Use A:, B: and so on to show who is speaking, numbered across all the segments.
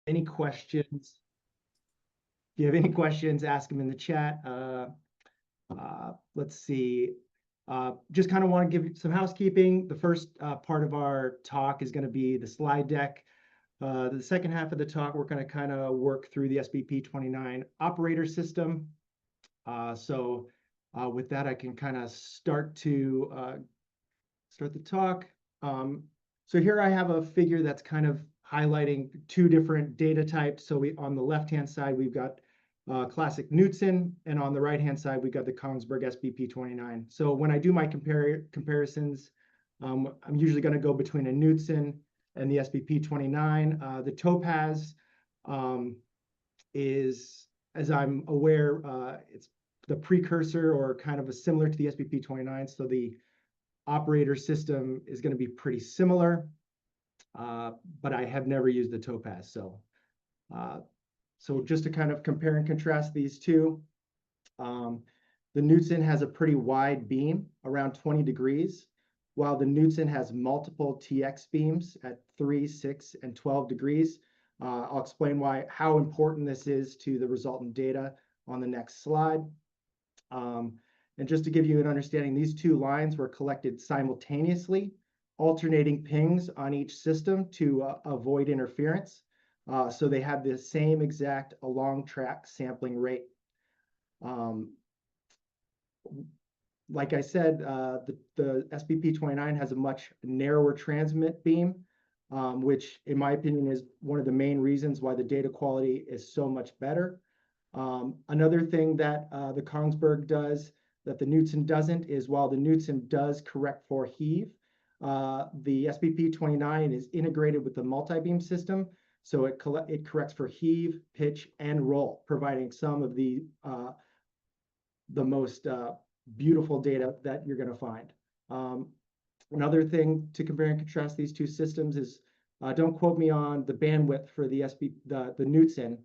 A: any questions, if you have any questions, ask them in the chat. Let's see. Just kind of want to give you some housekeeping. The first part of our talk is going to be the slide deck. The second half of the talk, we're going to kind of work through the SBP29 operator system. With that, I can kind of start the talk. So here I have a figure that's kind of highlighting two different data types. So on the left-hand side, we've got classic Knudsen, and on the right-hand side, we've got the Kongsberg SBP29. So when I do my comparisons, I'm usually going to go between a Knudsen and the SBP29. The Topaz is, as I'm aware, it's the precursor or kind of similar to the SBP29. So the operator system is going to be pretty similar, but I have never used the Topaz. So just to kind of compare and contrast these two, the Knudsen has a pretty wide beam, around 20 degrees, while the Knudsen has multiple TX beams at 3, 6, and 12 degrees. I'll explain how important this is to the resultant data on the next slide. And just to give you an understanding, these two lines were collected simultaneously, alternating pings on each system to avoid interference. So they have the same exact along track sampling rate. Like I said, the SBP29 has a much narrower transmit beam, which in my opinion is one of the main reasons why the data quality is so much better. Another thing that the Kongsberg does that the Knudsen doesn't is, while the Knudsen does correct for heave, the SBP29 is integrated with the multi-beam system, so it corrects for heave, pitch, and roll, providing some of the most beautiful data that you're going to find. Another thing to compare and contrast these two systems is, don't quote me on the bandwidth for the Knudsen,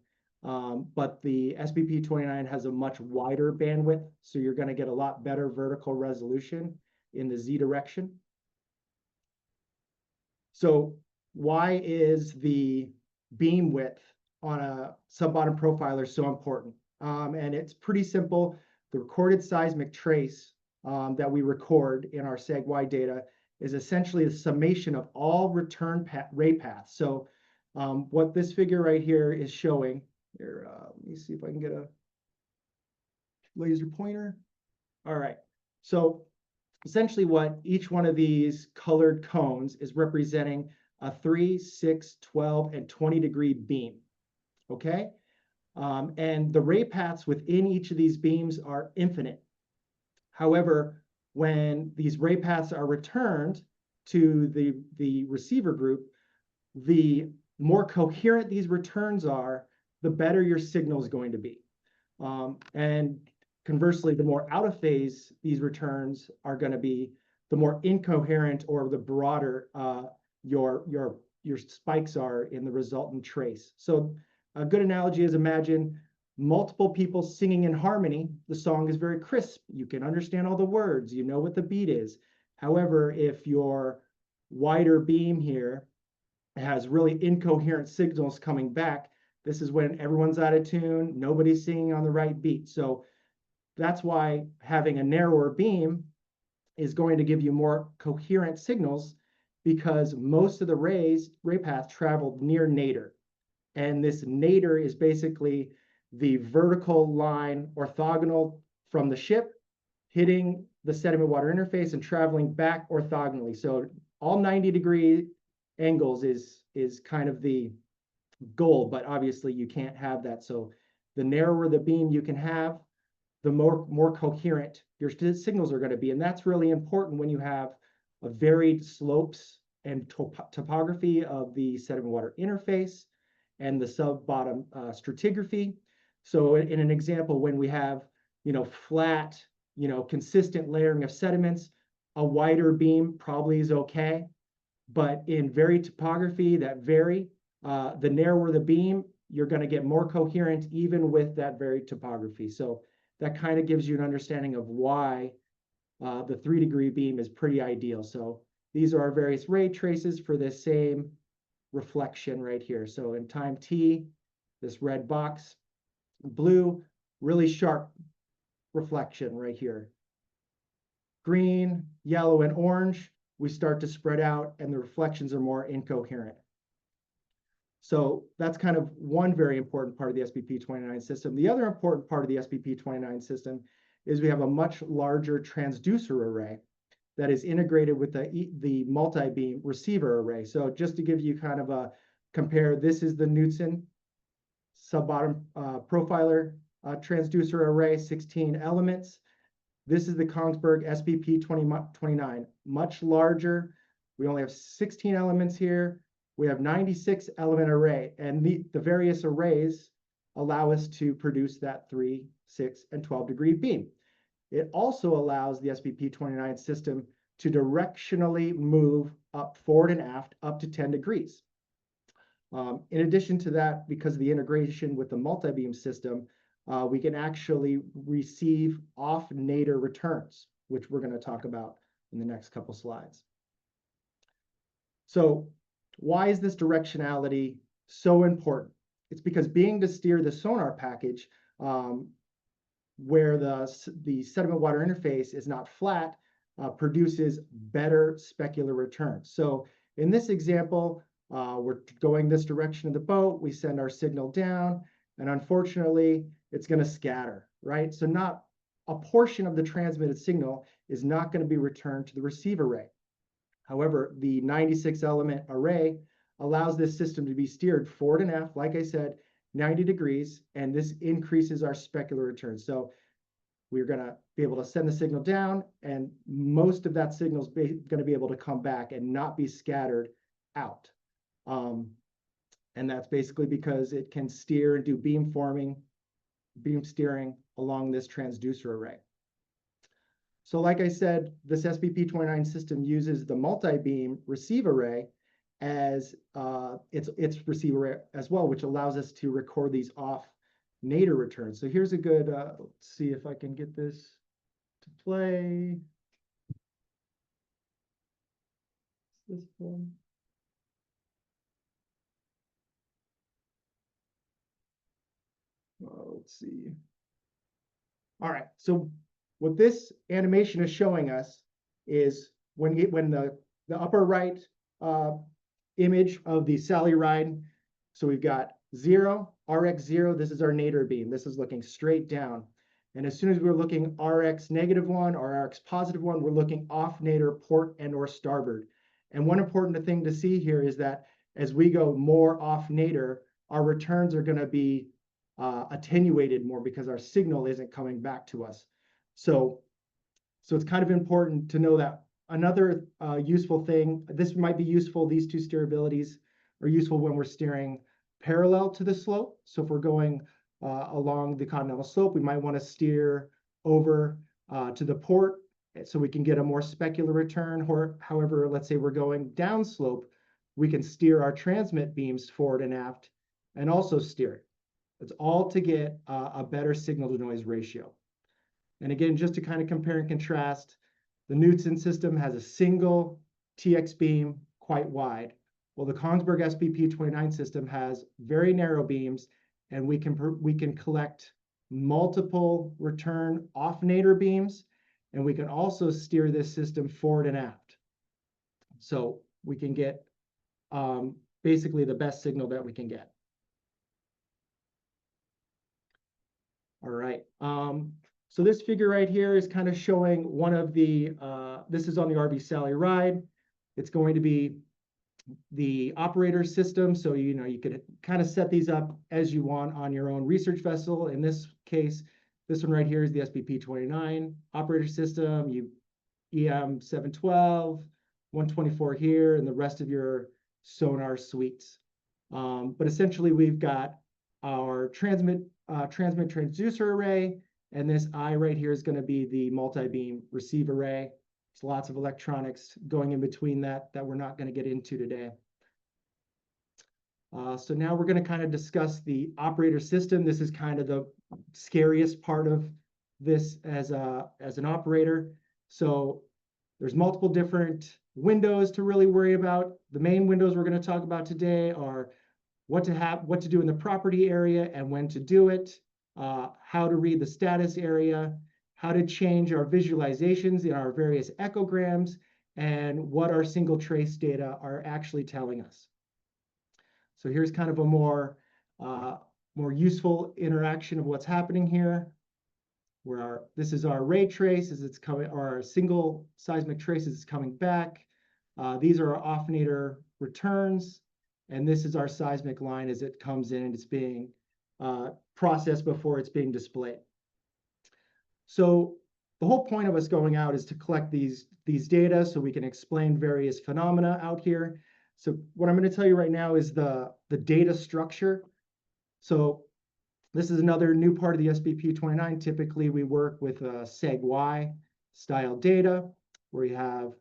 A: but the SBP29 has a much wider bandwidth, so you're going to get a lot better vertical resolution in the Z direction. So why is the beam width on a sub-bottom profiler so important? And it's pretty simple. The recorded seismic trace that we record in our SEG-Y data is essentially a summation of all return ray paths. So what this figure right here is showing, here, let me see if I can get a laser pointer. All right, so essentially what each one of these colored cones is representing a 3, 6, 12, and 20 degree beam, okay? And the ray paths within each of these beams are infinite. However, when these ray paths are returned to the receiver group, the more coherent these returns are, the better your signal is going to be. And conversely, the more out of phase these returns are going to be, the more incoherent or the broader your spikes are in the resultant trace. So a good analogy is, imagine multiple people singing in harmony. The song is very crisp. You can understand all the words. You know what the beat is. However, if your wider beam here has really incoherent signals coming back, this is when everyone's out of tune. Nobody's singing on the right beat. So that's why having a narrower beam is going to give you more coherent signals, because most of the ray path traveled near nadir. And this nadir is basically the vertical line orthogonal from the ship, hitting the sediment water interface and traveling back orthogonally. So all 90-degree angles is kind of the goal, but obviously you can't have that. So the narrower the beam you can have, the more coherent your signals are going to be. And that's really important when you have a varied slopes and topography of the sediment water interface and the sub-bottom stratigraphy. So in an example, when we have, flat, consistent layering of sediments, a wider beam probably is okay. But in varied topography that vary, the narrower the beam, you're going to get more coherent even with that varied topography. So that kind of gives you an understanding of why the 3-degree beam is pretty ideal. So these are our various ray traces for this same reflection right here. So in time t, this red box, blue, really sharp reflection right here. Green, yellow, and orange, we start to spread out and the reflections are more incoherent. So that's kind of one very important part of the SBP29 system. The other important part of the SBP29 system is we have a much larger transducer array that is integrated with the multi-beam receiver array. So just to give you kind of a compare, this is the Knudsen sub-bottom profiler transducer array, 16 elements. This is the Kongsberg SBP29, much larger. We only have 16 elements here. We have 96 element array, and the various arrays allow us to produce that 3, 6, and 12 degree beam. It also allows the SBP29 system to directionally move up forward and aft up to 10 degrees. In addition to that, because of the integration with the multi-beam system, we can actually receive off-nadir returns, which we're going to talk about in the next couple slides. So why is this directionality so important? It's because being able to steer the sonar package where the sediment water interface is not flat produces better specular returns. So in this example, we're going this direction of the boat, we send our signal down, and unfortunately, it's going to scatter, right? So not a portion of the transmitted signal is not going to be returned to the receive array. However, the 96 element array allows this system to be steered forward and aft, like I said, 90 degrees, and this increases our specular return. So we're going to be able to send the signal down, and most of that signal is going to be able to come back and not be scattered out. And that's basically because it can steer and do beam forming, beam steering along this transducer array. So like I said, this SBP29 system uses the multi-beam receive array as its receive array as well, which allows us to record these off-nadir returns. So here's a good, let's see if I can get this to play. This one. Let's see. All right, so what this animation is showing us is when the upper right image of the Sally ride, so we've got 0, RX 0, this is our nadir beam. This is looking straight down. And as soon as we're looking RX -1 or RX +1, we're looking off nadir port and or starboard. And one important thing to see here is that as we go more off nadir, our returns are going to be attenuated more because our signal isn't coming back to us. So it's kind of important to know that. Another useful thing, this might be useful, these two steerabilities are useful when we're steering parallel to the slope. So if we're going along the continental slope, we might want to steer over to the port so we can get a more specular return. Or however, let's say we're going downslope, we can steer our transmit beams forward and aft and also steer it. It's all to get a better signal to noise ratio. And again, just to kind of compare and contrast, the Knudsen system has a single TX beam quite wide. Well, the Kongsberg SBP29 system has very narrow beams, and we can collect multiple return off nadir beams, and we can also steer this system forward and aft. So we can get basically the best signal that we can get. All right. So this figure right here is kind of showing one of the, this is on the RV Sally ride. It's going to be the operator system. So, you could kind of set these up as you want on your own research vessel. In this case, this one right here is the SBP29 operator system. You EM 712, 124 here, and the rest of your sonar suites. But essentially, we've got our transmit transducer array, and this I right here is going to be the multi-beam receive array. There's lots of electronics going in between that we're not going to get into today. So now we're going to kind of discuss the operator system. This is kind of the scariest part of this as an operator. So there's multiple different windows to really worry about. The main windows we're going to talk about today are what to do in the property area and when to do it, how to read the status area, how to change our visualizations in our various echograms, and what our single trace data are actually telling us. So here's kind of a more useful interaction of what's happening here, where this is our ray trace as it's coming, or our single seismic trace as it's coming back. These are our off-nadir returns, and this is our seismic line as it comes in and it's being processed before it's being displayed. So the whole point of us going out is to collect these data so we can explain various phenomena out here. So what I'm going to tell you right now is the data structure. So this is another new part of the SBP29. Typically, we work with seg-y style data, where you have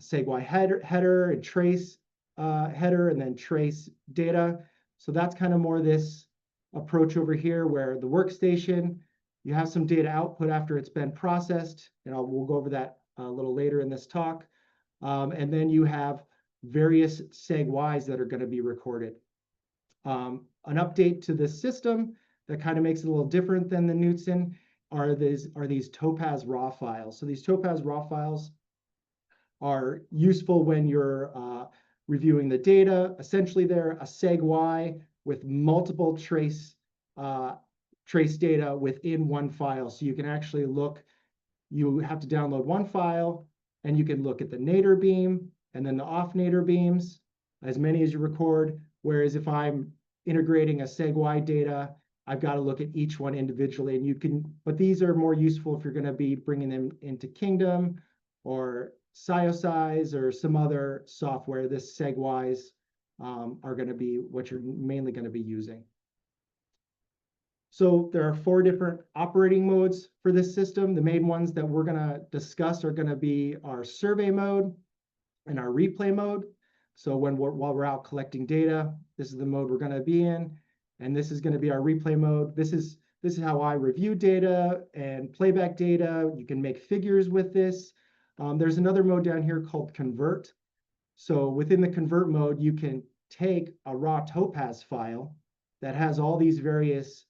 A: seg-y header and trace header, and then trace data. So that's kind of more this approach over here, where the workstation, you have some data output after it's been processed, and we'll go over that a little later in this talk. And then you have various seg-ys that are going to be recorded. An update to this system that kind of makes it a little different than the Knudsen are these Topaz raw files. So these Topaz raw files are useful when you're reviewing the data. Essentially, they're a seg-y with multiple trace data within one file. So you can actually look, you have to download one file, and you can look at the nadir beam and then the off nadir beams, as many as you record. Whereas if I'm integrating a seg-y data, I've got to look at each one individually, and you can, but these are more useful if you're going to be bringing them into Kingdom or Siosize or some other software. This seg-ys are going to be what you're mainly going to be using. So there are 4 different operating modes for this system. The main ones that we're going to discuss are going to be our survey mode and our replay mode. So while we're out collecting data, this is the mode we're going to be in, and this is going to be our replay mode. This is how I review data and playback data. You can make figures with this. There's another mode down here called convert. So within the convert mode, you can take a raw Topaz file that has all these various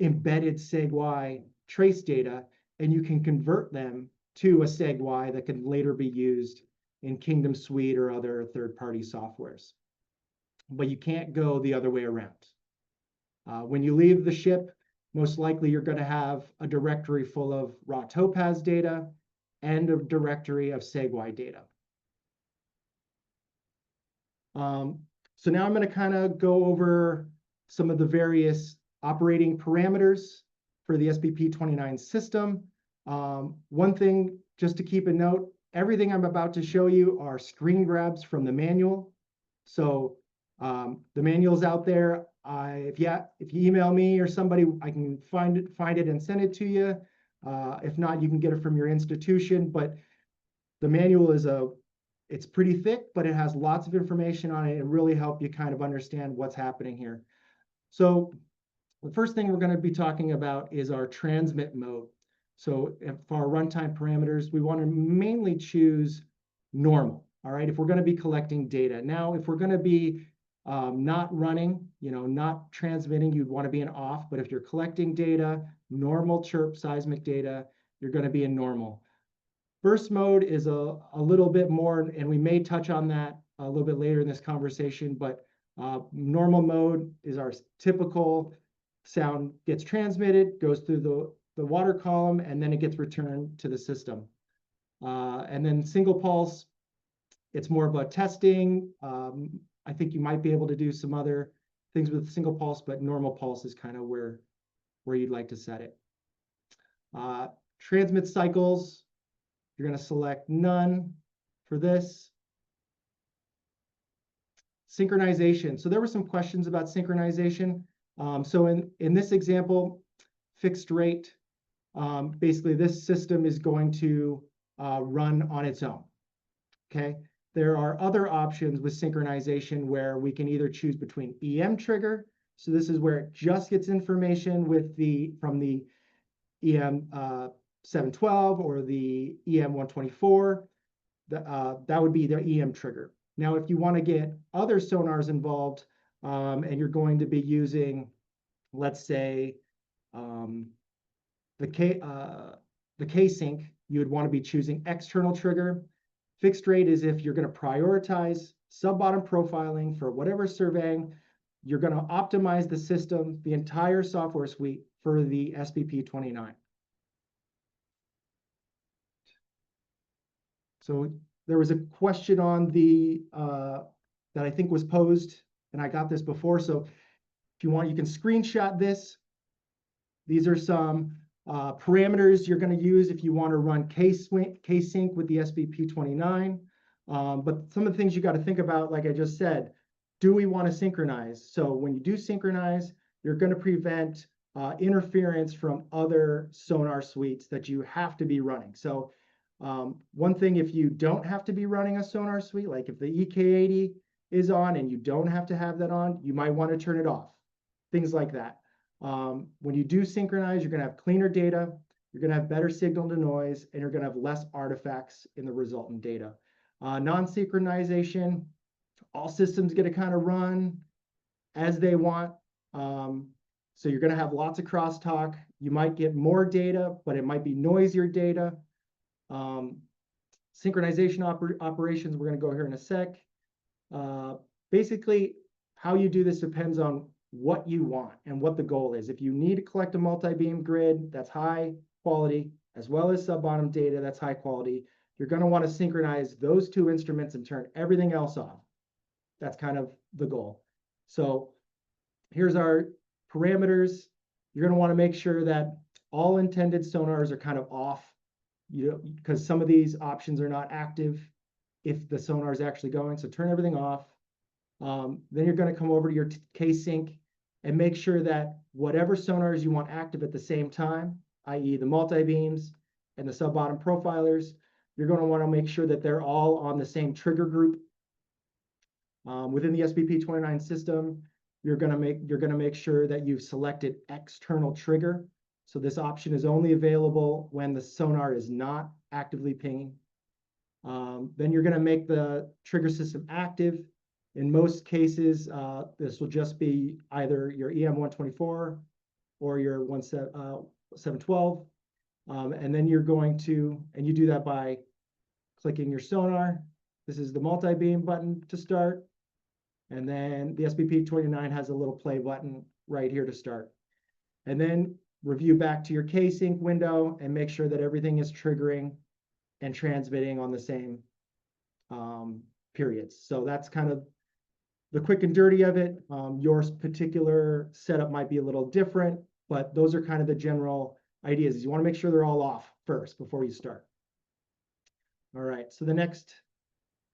A: embedded seg-y trace data, and you can convert them to a seg-y that can later be used in Kingdom Suite or other third-party softwares. But you can't go the other way around. When you leave the ship, most likely you're going to have a directory full of raw Topaz data and a directory of seg-y data. So now I'm going to kind of go over some of the various operating parameters for the SBP29 system. One thing just to keep a note, everything I'm about to show you are screen grabs from the manual. So the manual's out there. If you email me or somebody, I can find it and send it to you. If not, you can get it from your institution. But the manual it's pretty thick, but it has lots of information on it and really help you kind of understand what's happening here. So the first thing we're going to be talking about is our transmit mode. So for our runtime parameters, we want to mainly choose normal. All right, if we're going to be collecting data. Now, if we're going to be not running, not transmitting, you'd want to be in off. But if you're collecting data, normal chirp seismic data, you're going to be in normal. Burst mode is a little bit more, and we may touch on that a little bit later in this conversation, but normal mode is our typical sound gets transmitted, goes through the water column, and then it gets returned to the system. And then single pulse, it's more about testing. I think you might be able to do some other things with single pulse, but normal pulse is kind of where you'd like to set it. Transmit cycles, you're going to select none for this. Synchronization. So there were some questions about synchronization. So in this example, fixed rate, basically this system is going to run on its own. Okay. There are other options with synchronization where we can either choose between EM trigger. So this is where it just gets information from the EM 712 or the EM 124. that would be the EM trigger. Now, if you want to get other sonars involved, and you're going to be using, let's say, the K-sync, you would want to be choosing external trigger. Fixed rate is if you're going to prioritize sub-bottom profiling for whatever surveying, you're going to optimize the system, the entire software suite for the SBP29. So there was a question on the that I think was posed, and I got this before. So if you want, you can screenshot this. These are some parameters you're going to use if you want to run K-sync with the SBP29. But some of the things you got to think about, like I just said, do we want to synchronize? So when you do synchronize, you're going to prevent interference from other sonar suites that you have to be running. So one thing, if you don't have to be running a sonar suite, like if the EK80 is on and you don't have to have that on, you might want to turn it off. Things like that. When you do synchronize, you're going to have cleaner data, you're going to have better signal to noise, and you're going to have less artifacts in the resultant data. Non-synchronization, all systems get to kind of run as they want. So you're going to have lots of crosstalk. You might get more data, but it might be noisier data. Synchronization operations, we're going to go here in a sec. Basically, how you do this depends on what you want and what the goal is. If you need to collect a multi-beam grid that's high quality, as well as sub-bottom data that's high quality, you're going to want to synchronize those two instruments and turn everything else off. That's kind of the goal. So here's our parameters. You're going to want to make sure that all intended sonars are kind of off, because some of these options are not active if the sonar is actually going. So turn everything off. Then you're going to come over to your K-sync and make sure that whatever sonars you want active at the same time, i.e. the multi-beams and the sub-bottom profilers, you're going to want to make sure that they're all on the same trigger group. Within the SBP29 system, you're going to make sure that you've selected external trigger. So this option is only available when the sonar is not actively pinging. Then you're going to make the trigger system active. In most cases, this will just be either your EM124 or your 712. And then you're going to, and you do that by clicking your sonar. This is the multi-beam button to start. And then the SBP29 has a little play button right here to start. And then review back to your K-sync window and make sure that everything is triggering and transmitting on the same periods. So that's kind of the quick and dirty of it. Your particular setup might be a little different, but those are kind of the general ideas. You want to make sure they're all off first before you start. All right, so the next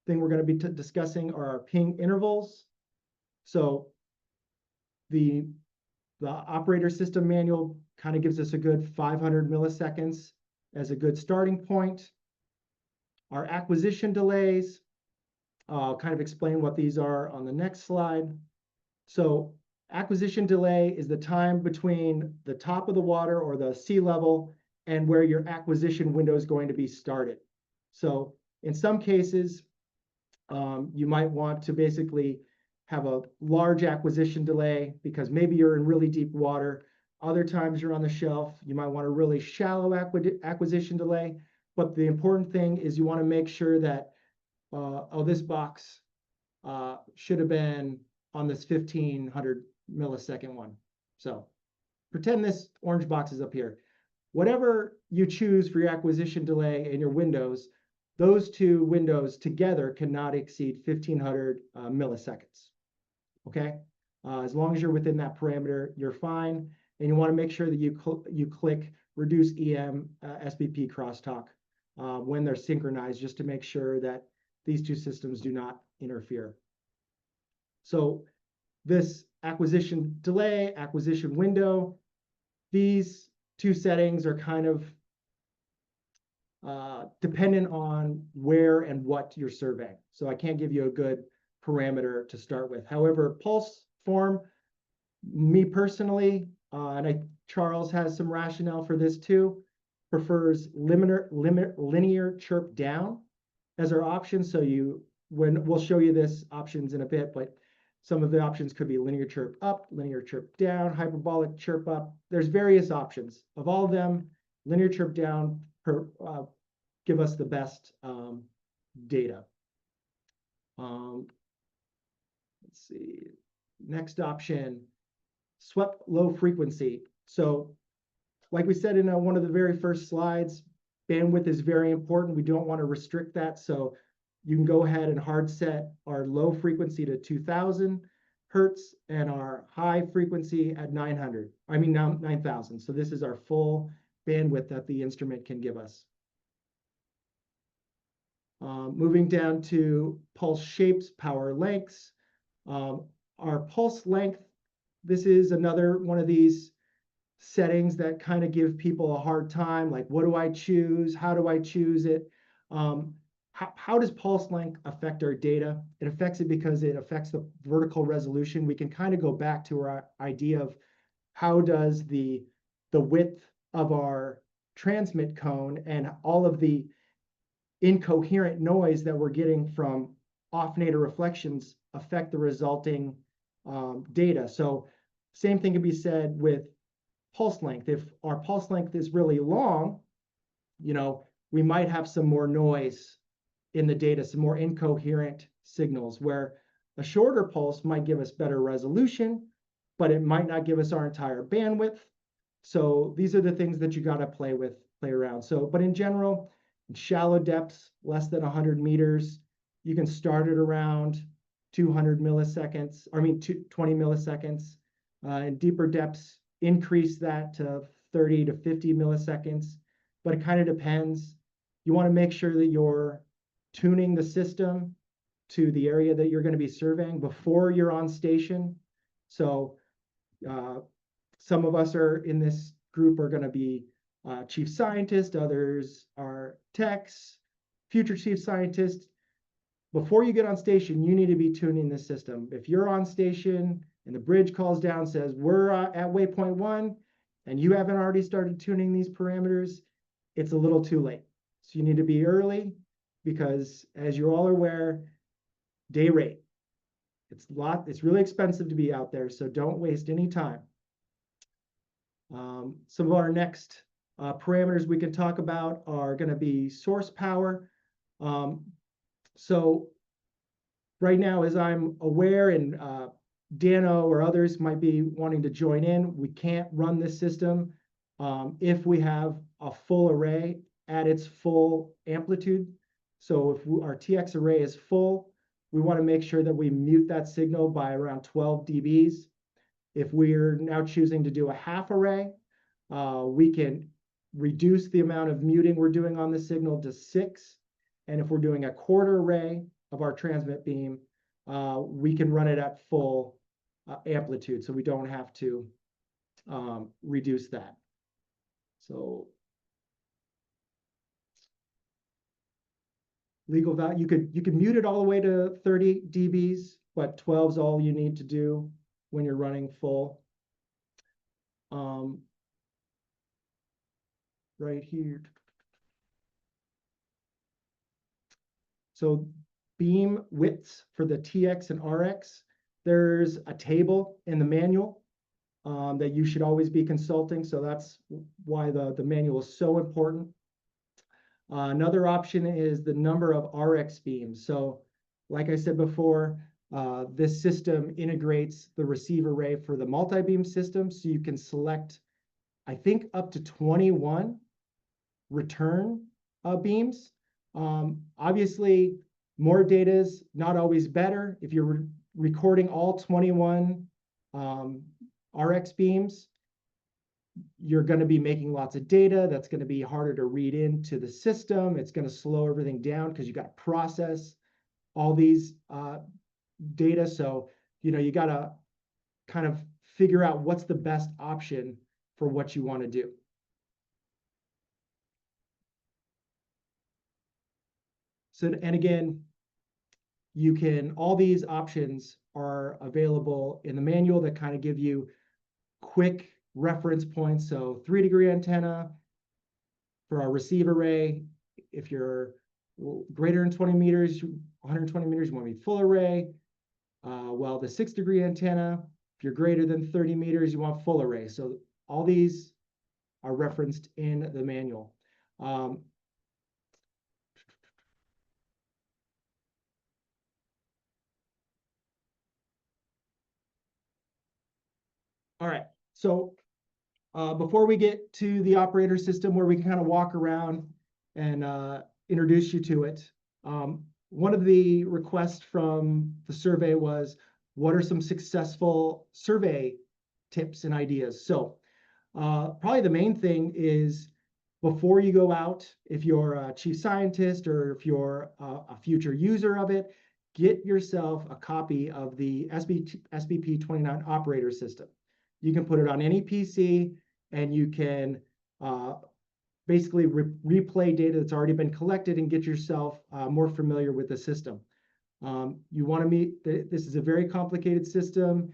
A: thing we're going to be discussing are our ping intervals. So the operator system manual kind of gives us a good 500 milliseconds as a good starting point. Our acquisition delays, I'll kind of explain what these are on the next slide. So acquisition delay is the time between the top of the water or the sea level and where your acquisition window is going to be started. So in some cases, you might want to basically have a large acquisition delay because maybe you're in really deep water. Other times you're on the shelf. You might want a really shallow acquisition delay. But the important thing is you want to make sure that, this box should have been on this 1500 millisecond one. So pretend this orange box is up here. Whatever you choose for your acquisition delay in your windows, those two windows together cannot exceed 1500 milliseconds. Okay, as long as you're within that parameter, you're fine. And you want to make sure that you click reduce EM SBP crosstalk when they're synchronized, just to make sure that these two systems do not interfere. So this acquisition delay, acquisition window, these two settings are kind of dependent on where and what you're surveying. So I can't give you a good parameter to start with. However, pulse form, me personally, and Charles has some rationale for this too, prefers linear chirp down. as our options. So when we'll show you this options in a bit, but some of the options could be linear chirp up, linear chirp down, hyperbolic chirp up. There's various options. Of all of them, linear chirp down give us the best data. Let's see. Next option, swept low frequency. So like we said in one of the very first slides, bandwidth is very important. We don't want to restrict that. So you can go ahead and hard set our low frequency to 2000 hertz and our high frequency at 9,000. So this is our full bandwidth that the instrument can give us. Moving down to pulse shapes, power lengths. Our pulse length, this is another one of these settings that kind of give people a hard time, like what do I choose? How do I choose it? How does pulse length affect our data? It affects it because it affects the vertical resolution. We can kind of go back to our idea of how does the width of our transmit cone and all of the incoherent noise that we're getting from off-nadir reflections affect the resulting data. So same thing can be said with pulse length. If our pulse length is really long, we might have some more noise in the data, some more incoherent signals, where a shorter pulse might give us better resolution, but it might not give us our entire bandwidth. So these are the things that you got to play around. So, but in general, in shallow depths, less than 100 meters, you can start it around 200 milliseconds, 20 milliseconds. In deeper depths, increase that to 30 to 50 milliseconds, but it kind of depends. You want to make sure that you're tuning the system to the area that you're going to be surveying before you're on station. So some of us are in this group are going to be chief scientists, others are techs, future chief scientists. Before you get on station, you need to be tuning the system. If you're on station and the bridge calls down, says we're at waypoint 1, and you haven't already started tuning these parameters, it's a little too late. So you need to be early, because as you all are aware, day rate, it's really expensive to be out there, so don't waste any time. Some of our next parameters we can talk about are going to be source power. So right now, as I'm aware, and Dano or others might be wanting to join in, we can't run this system if we have a full array at its full amplitude. So if our TX array is full, we want to make sure that we mute that signal by around 12 dBs. If we're now choosing to do a half array, we can reduce the amount of muting we're doing on the signal to 6. And if we're doing a quarter array of our transmit beam, we can run it at full amplitude, so we don't have to reduce that. So legal value, you could mute it all the way to 30 dBs, but 12 is all you need to do when you're running full. Right here. So beam widths for the TX and RX, there's a table in the manual that you should always be consulting. So that's why the manual is so important. Another option is the number of RX beams. So like I said before, this system integrates the receiver array for the multi-beam system. So you can select, I think, up to 21 return beams. Obviously, more data is not always better. If you're recording all 21 RX beams, you're going to be making lots of data. That's going to be harder to read into the system. It's going to slow everything down because you got to process all these data. So, you got to kind of figure out what's the best option for what you want to do. So, and again, all these options are available in the manual that kind of give you quick reference points. So 3-degree antenna for our receive array. If you're greater than 20 meters, 120 meters, you want to be full array. Well, the 6-degree antenna, if you're greater than 30 meters, you want full array. So all these are referenced in the manual. All right, so before we get to the operator system where we can kind of walk around and introduce you to it, one of the requests from the survey was, what are some successful survey tips and ideas? So probably the main thing is, before you go out, if you're a chief scientist or if you're a future user of it, get yourself a copy of the SBP29 operator system. You can put it on any PC, and you can basically replay data that's already been collected and get yourself more familiar with the system. You want to meet, this is a very complicated system.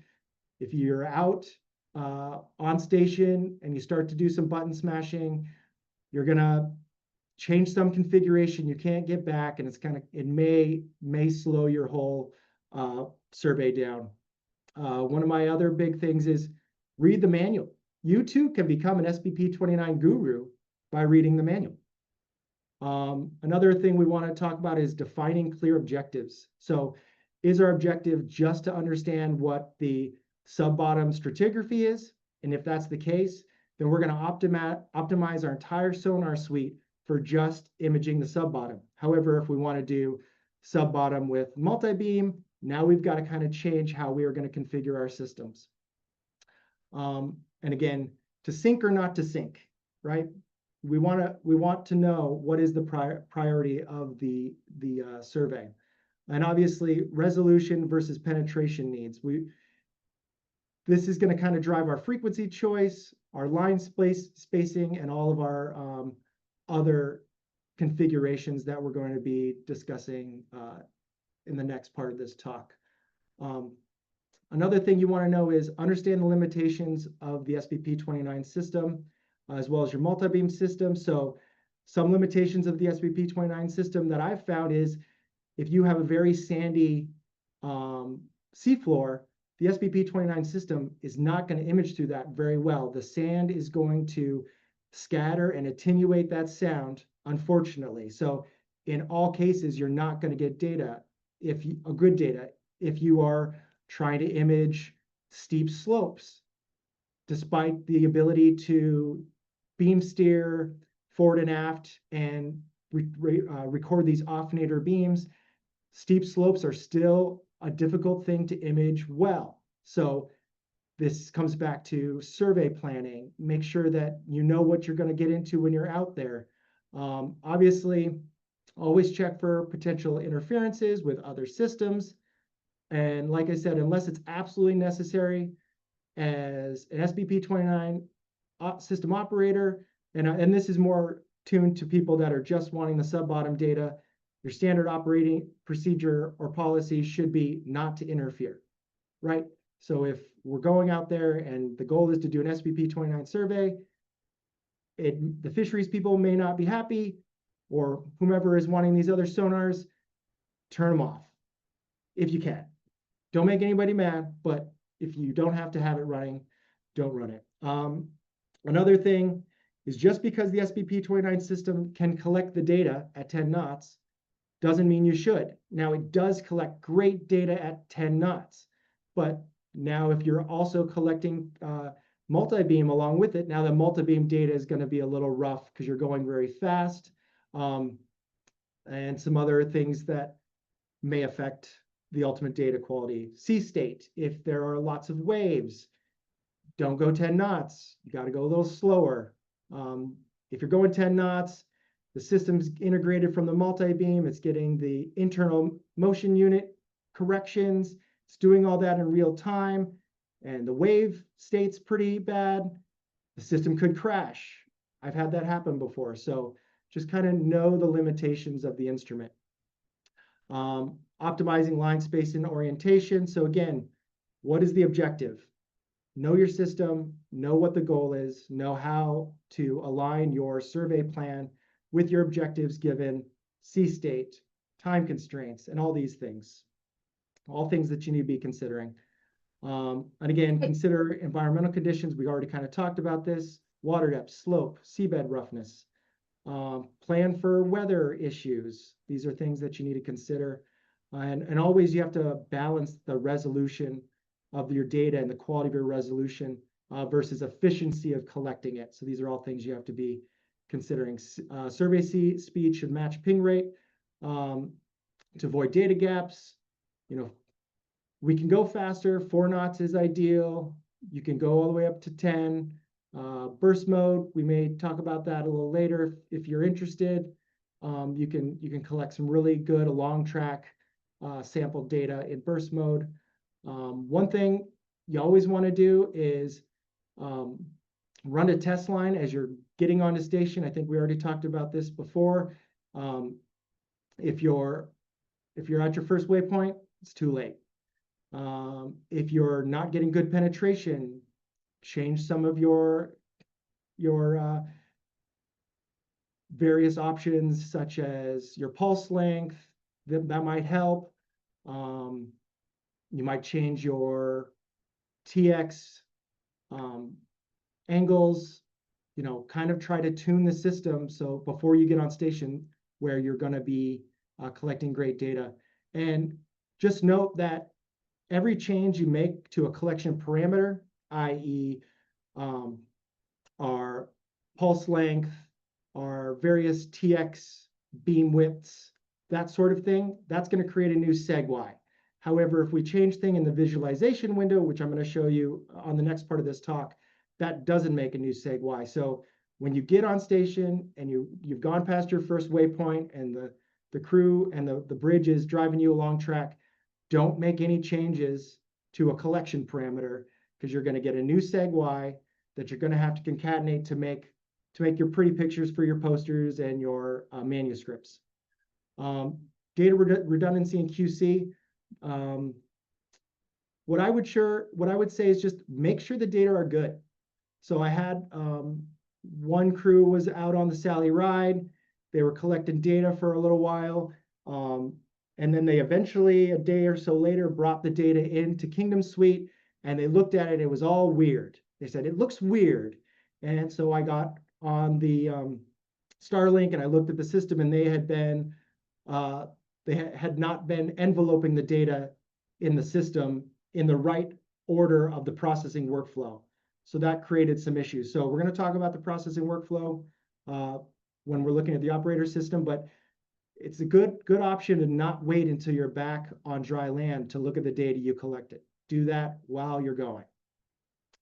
A: If you're out on station and you start to do some button smashing, you're gonna change some configuration you can't get back, and it may slow your whole survey down. One of my other big things is read the manual. You too can become an SBP29 guru by reading the manual. Another thing we want to talk about is defining clear objectives. So is our objective just to understand what the sub-bottom stratigraphy is? And if that's the case, then we're going to optimize our entire sonar suite for just imaging the sub-bottom. However, if we want to do sub-bottom with multi-beam, now we've got to kind of change how we are going to configure our systems. And again, to sync or not to sync, right? We want to know what is the priority of the survey. And obviously, resolution versus penetration needs. This is going to kind of drive our frequency choice, our line spacing, and all of our other configurations that we're going to be discussing in the next part of this talk. Another thing you want to know is understand the limitations of the SBP29 system, as well as your multi-beam system. So some limitations of the SBP29 system that I've found is, if you have a very sandy seafloor, the SBP29 system is not going to image through that very well. The sand is going to scatter and attenuate that sound, unfortunately. So in all cases, you're not going to get data, good data, if you are trying to image steep slopes, despite the ability to beam steer forward and aft and record these off-nadir beams. Steep slopes are still a difficult thing to image well. So this comes back to survey planning. Make sure that you know what you're going to get into when you're out there. Obviously, always check for potential interferences with other systems. And like I said, unless it's absolutely necessary, as an SBP29 system operator, and this is more tuned to people that are just wanting the sub-bottom data, your standard operating procedure or policy should be not to interfere, right? So if we're going out there and the goal is to do an SBP29 survey, the fisheries people may not be happy, or whomever is wanting these other sonars, turn them off if you can. Don't make anybody mad, but if you don't have to have it running, don't run it. Another thing is, just because the SBP29 system can collect the data at 10 knots doesn't mean you should. Now, it does collect great data at 10 knots, but now if you're also collecting multi-beam along with it, now the multi-beam data is going to be a little rough because you're going very fast, and some other things that may affect the ultimate data quality. Sea state, if there are lots of waves, don't go 10 knots. You got to go a little slower. If you're going 10 knots, the system's integrated from the multi-beam. It's getting the internal motion unit corrections. It's doing all that in real time. And the wave state's pretty bad. The system could crash. I've had that happen before. So just kind of know the limitations of the instrument. Optimizing line space and orientation. So again, what is the objective? Know your system, know what the goal is, know how to align your survey plan with your objectives given, sea state, time constraints, and all these things. All things that you need to be considering. And again, consider environmental conditions. We already kind of talked about this. Water depth, slope, seabed roughness. Plan for weather issues. These are things that you need to consider. And always you have to balance the resolution of your data and the quality of your resolution versus efficiency of collecting it. So these are all things you have to be considering. Survey speed should match ping rate to avoid data gaps. You know, we can go faster. 4 knots is ideal. You can go all the way up to 10. Burst mode, we may talk about that a little later if you're interested. You can collect some really good long track sample data in burst mode. One thing you always want to do is run a test line as you're getting onto station. I think we already talked about this before. If you're at your first waypoint, it's too late. If you're not getting good penetration, change some of your various options, such as your pulse length. That might help. You might change your TX angles, you know, kind of try to tune the system so before you get on station where you're going to be collecting great data. And just note that every change you make to a collection parameter, i.e. our pulse length, our various TX beam widths, that sort of thing, that's going to create a new seg-y. However, if we change thing in the visualization window, which I'm going to show you on the next part of this talk, that doesn't make a new seg-y. So when you get on station and you've gone past your first waypoint and the crew and the bridge is driving you along track, don't make any changes to a collection parameter because you're going to get a new seg-y that you're going to have to concatenate to make your pretty pictures for your posters and your manuscripts. Data redundancy in QC. What I would say is just make sure the data are good. So I had one crew was out on the Sally Ride. They were collecting data for a little while. And then they eventually, a day or so later, brought the data into Kingdom Suite and they looked at it. It was all weird. They said, it looks weird. And so I got on the Starlink and I looked at the system and they had not been enveloping the data in the system in the right order of the processing workflow. So that created some issues. So we're going to talk about the processing workflow when we're looking at the operator system, but it's a good option to not wait until you're back on dry land to look at the data you collected. Do that while you're going.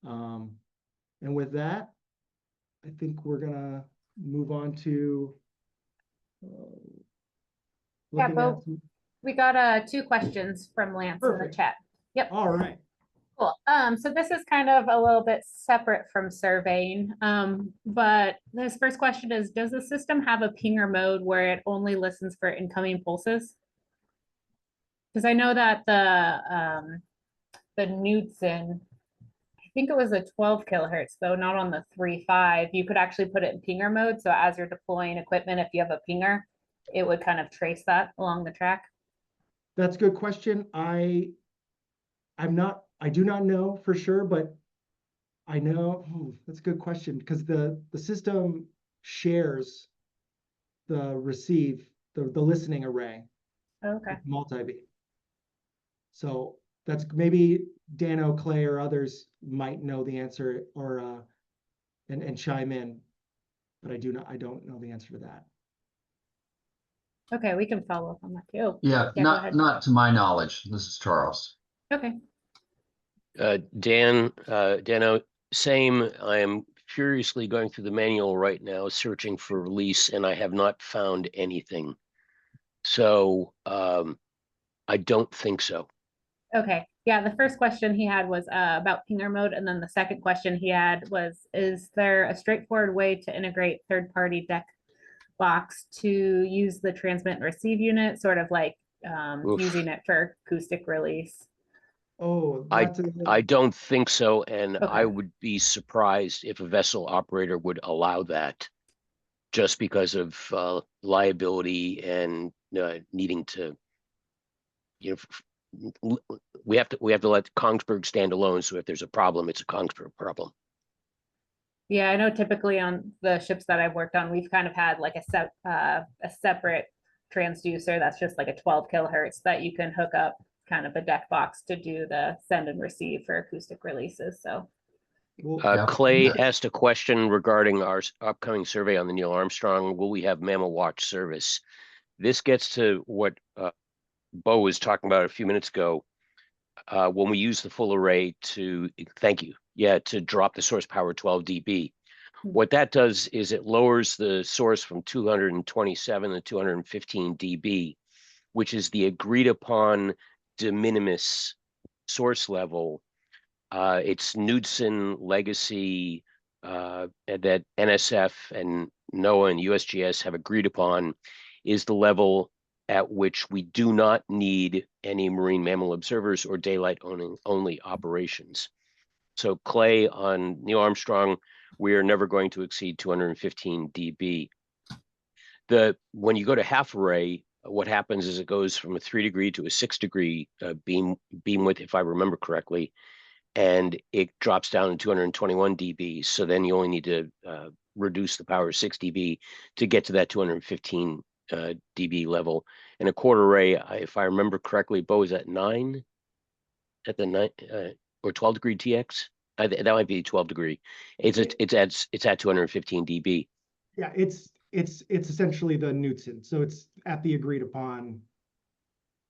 A: And with that, I think we're gonna move on to
B: we got 2 questions from Lance in the chat. Yep.
A: All right.
B: Cool. So this is kind of a little bit separate from surveying, but this first question is, does the system have a pinger mode where it only listens for incoming pulses? Because I know that the Knudsen, I think it was a 12 kilohertz, though not on the 3.5, you could actually put it in pinger mode. So as you're deploying equipment, if you have a pinger, it would kind of trace that along the track.
A: That's a good question. I do not know for sure, but I know that's a good question because the system shares the listening array.
B: Okay.
A: Multi-beam. So that's maybe Dano, Clay, or others might know the answer or and chime in, but I don't know the answer to that.
B: Okay, we can follow up on that too.
C: Yeah, not to my knowledge. This is Charles.
B: Okay.
D: Dano, same. I am furiously going through the manual right now, searching for release, and I have not found anything. So I don't think so.
B: Okay. Yeah, the first question he had was about pinger mode, and then the second question he had was, is there a straightforward way to integrate third-party deck box to use the transmit and receive unit, sort of like using it for acoustic release?
A: Oh,
D: I don't think so, and
B: Okay.
D: I would be surprised if a vessel operator would allow that just because of liability and needing to, we have to let Kongsberg stand alone. So if there's a problem, it's a Kongsberg problem.
B: Yeah, I know typically on the ships that I've worked on, we've kind of had like a separate transducer that's just like a 12 kilohertz that you can hook up kind of a deck box to do the send and receive for acoustic releases. So
A: Well,
D: Clay asked a question regarding our upcoming survey on the Neil Armstrong. Will we have Mammal Watch service? This gets to what Bo was talking about a few minutes ago. When we use the full array to, thank you, to drop the source power 12 dB. What that does is it lowers the source from 227 to 215 dB, which is the agreed upon de minimis source level. It's Knudsen legacy that NSF and NOAA and USGS have agreed upon is the level at which we do not need any marine mammal observers or daylight only operations. So Clay, on Neil Armstrong, we are never going to exceed 215 dB. When you go to half array, what happens is it goes from a 3 degree to a 6 degree beam width, if I remember correctly, and it drops down to 221 dB. So then you only need to reduce the power 6 dB to get to that 215 dB level. And a quarter array, if I remember correctly, Bo, is at 9 at the 9 or 12 degree TX. That might be 12 degree. It's at 215 dB.
A: Yeah, it's essentially the Knudsen, so it's at the agreed upon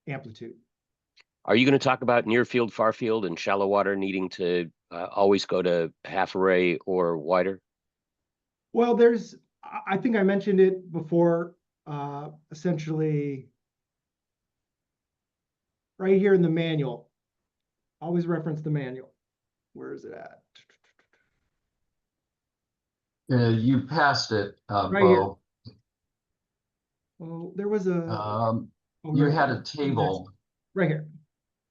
A: amplitude.
D: Are you going to talk about near field, far field, and shallow water needing to always go to half array or wider?
A: Well, I think I mentioned it before, essentially right here in the manual. Always reference the manual. Where is it at?
C: You passed it,
A: Right
C: Bo.
A: Well, there was a.
C: You had a table.
A: Right here.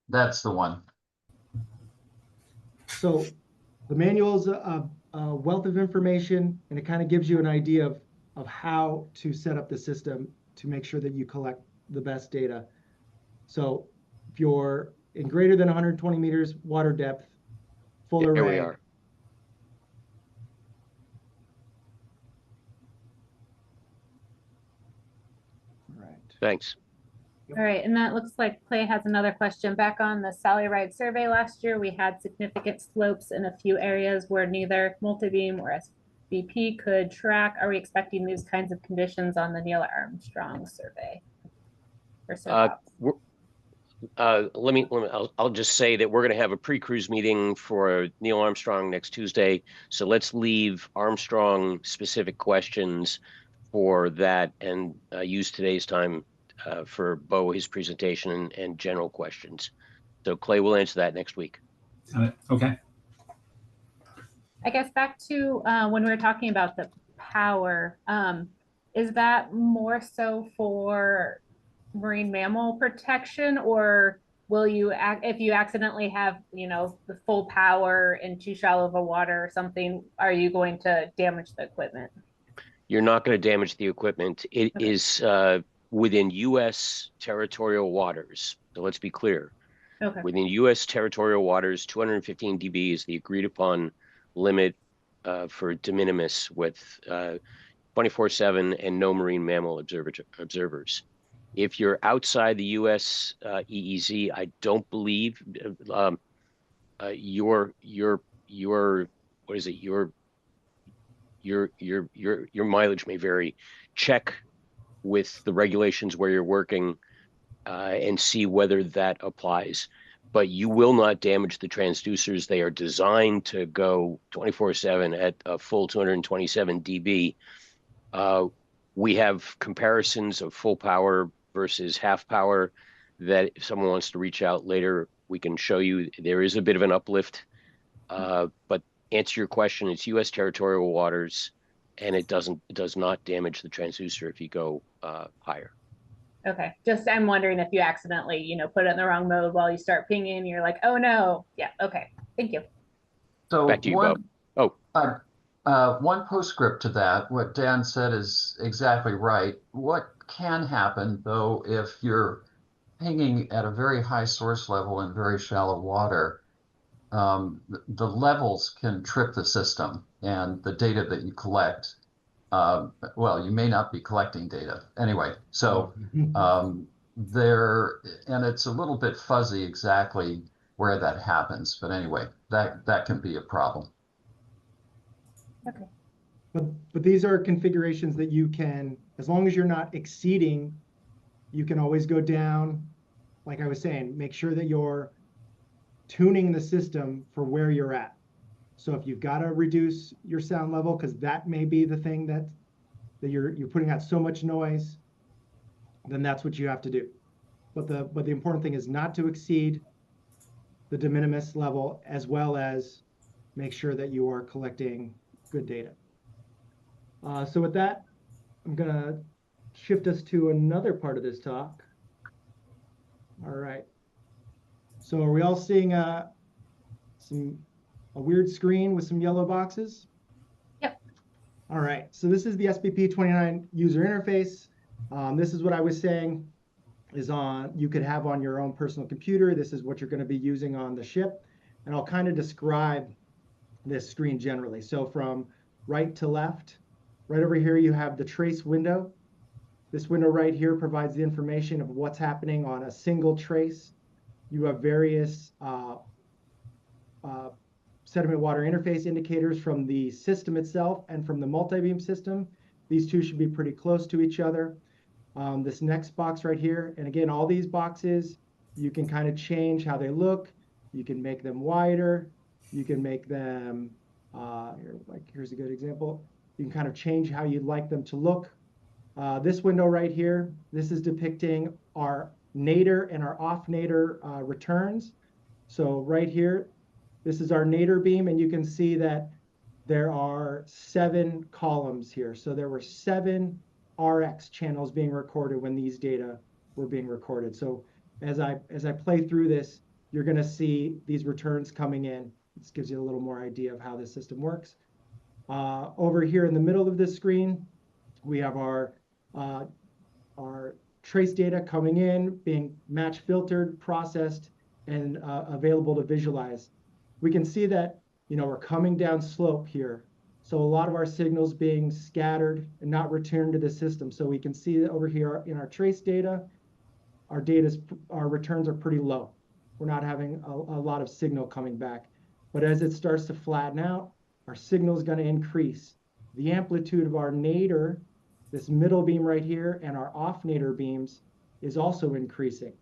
C: That's the one.
A: So the manual is a wealth of information, and it kind of gives you an idea of how to set up the system to make sure that you collect the best data. So if you're in greater than 120 meters water depth, full array.
D: Here we are.
A: All right.
D: Thanks.
B: all right, and that looks like Clay has another question. Back on the Sally Ride survey last year, we had significant slopes in a few areas where neither multibeam or SBP could track. Are we expecting these kinds of conditions on the Neil Armstrong survey?
D: I'll just say that we're going to have a pre-cruise meeting for Neil Armstrong next Tuesday. So let's leave Armstrong specific questions for that and use today's time for Bo, his presentation and general questions. So Clay will answer that next week.
E: Okay.
B: I guess back to when we were talking about the power, is that more so for marine mammal protection, or will you, if you accidentally have, the full power in too shallow of a water or something, are you going to damage the equipment?
D: You're not going to damage the equipment. It is within U.S. territorial waters. So let's be clear.
B: Okay.
D: Within U.S. territorial waters, 215 dB is the agreed upon limit for de minimis with 24/7 and no marine mammal observers. If you're outside the U.S. EEZ, I don't believe your what is it? Your mileage may vary. Check with the regulations where you're working and see whether that applies. But you will not damage the transducers. They are designed to go 24/7 at a full 227 dB. We have comparisons of full power versus half power that if someone wants to reach out later, we can show you. There is a bit of an uplift, but answer your question, it's U.S. territorial waters, and it does not damage the transducer if you go higher.
B: Okay, just I'm wondering if you accidentally, put it in the wrong mode while you start pinging, you're like, oh no. Yeah, okay, thank you.
C: So
D: Back to you, Bo. Oh.
C: One postscript to that, what Dan said is exactly right. What can happen, though, if you're pinging at a very high source level in very shallow water, the levels can trip the system and the data that you collect. Well, you may not be collecting data anyway. So and it's a little bit fuzzy exactly where that happens. But anyway, that can be a problem.
B: Okay.
A: But these are configurations that you can, as long as you're not exceeding, you can always go down. Like I was saying, make sure that you're tuning the system for where you're at. So if you've got to reduce your sound level, because that may be the thing that you're putting out so much noise, then that's what you have to do. But the important thing is not to exceed the de minimis level, as well as make sure that you are collecting good data. So with that, I'm gonna shift us to another part of this talk. All right. So are we all seeing a weird screen with some yellow boxes?
B: Yep.
A: All right. So this is the SBP29 user interface. This is what I was saying is you could have on your own personal computer. This is what you're going to be using on the ship. And I'll kind of describe this screen generally. So from right to left, right over here, you have the trace window. This window right here provides the information of what's happening on a single trace. You have various sediment water interface indicators from the system itself and from the multi-beam system. These two should be pretty close to each other. This next box right here, and again, all these boxes, you can kind of change how they look. You can make them wider. You can make them, here's a good example. You can kind of change how you'd like them to look. This window right here, this is depicting our nadir and our off nadir returns. So right here, this is our nadir beam, and you can see that there are 7 columns here. So there were 7 RX channels being recorded when these data were being recorded. So as I play through this, you're going to see these returns coming in. This gives you a little more idea of how the system works. Over here in the middle of this screen, we have our trace data coming in, being match filtered, processed, and available to visualize. We can see that, we're coming down slope here. So a lot of our signals being scattered and not returned to the system. So we can see that over here in our trace data, our returns are pretty low. We're not having a lot of signal coming back. But as it starts to flatten out, our signal is going to increase. The amplitude of our nadir, this middle beam right here, and our off nadir beams is also increasing.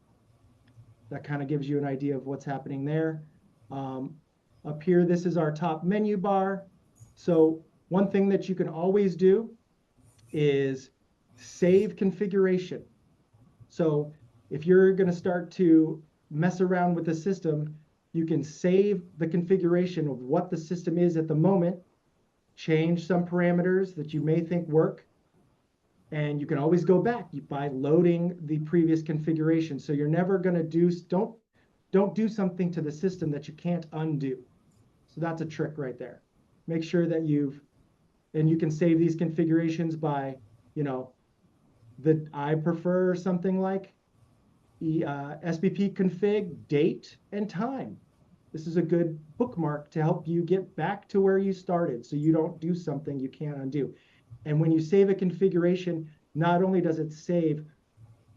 A: That kind of gives you an idea of what's happening there. Up here, this is our top menu bar. So one thing that you can always do is save configuration. So if you're going to start to mess around with the system, you can save the configuration of what the system is at the moment, change some parameters that you may think work, and you can always go back by loading the previous configuration. So you're never going to don't do something to the system that you can't undo. So that's a trick right there. Make sure that and you can save these configurations by, I prefer something like SBP config date and time. This is a good bookmark to help you get back to where you started so you don't do something you can't undo. And when you save a configuration, not only does it save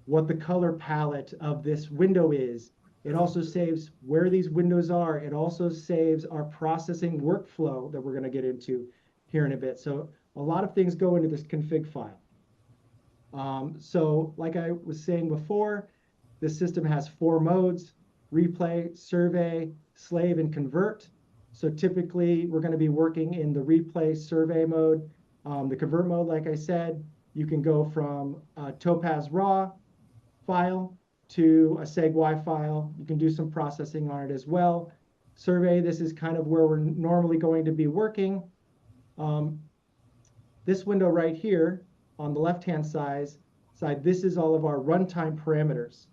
A: what the color palette of this window is, it also saves where these windows are. It also saves our processing workflow that we're going to get into here in a bit. So a lot of things go into this config file. So like I was saying before, this system has 4 modes: replay, survey, slave, and convert. So typically we're going to be working in the replay survey mode. The convert mode, like I said, you can go from a Topaz raw file to a SegWi file. You can do some processing on it as well. Survey, this is kind of where we're normally going to be working. This window right here on the left-hand side, this is all of our runtime parameters.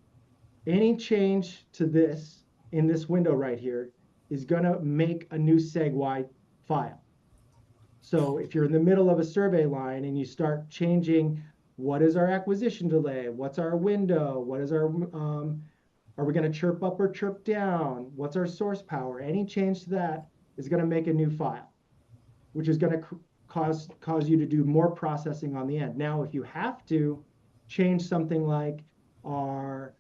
A: Any change to this in this window right here is going to make a new SegWi file. So if you're in the middle of a survey line and you start changing, what is our acquisition delay? What's our window? What is our, are we going to chirp up or chirp down? What's our source power? Any change to that is going to make a new file, which is going to cause you to do more processing on the end. Now, if you have to change something like our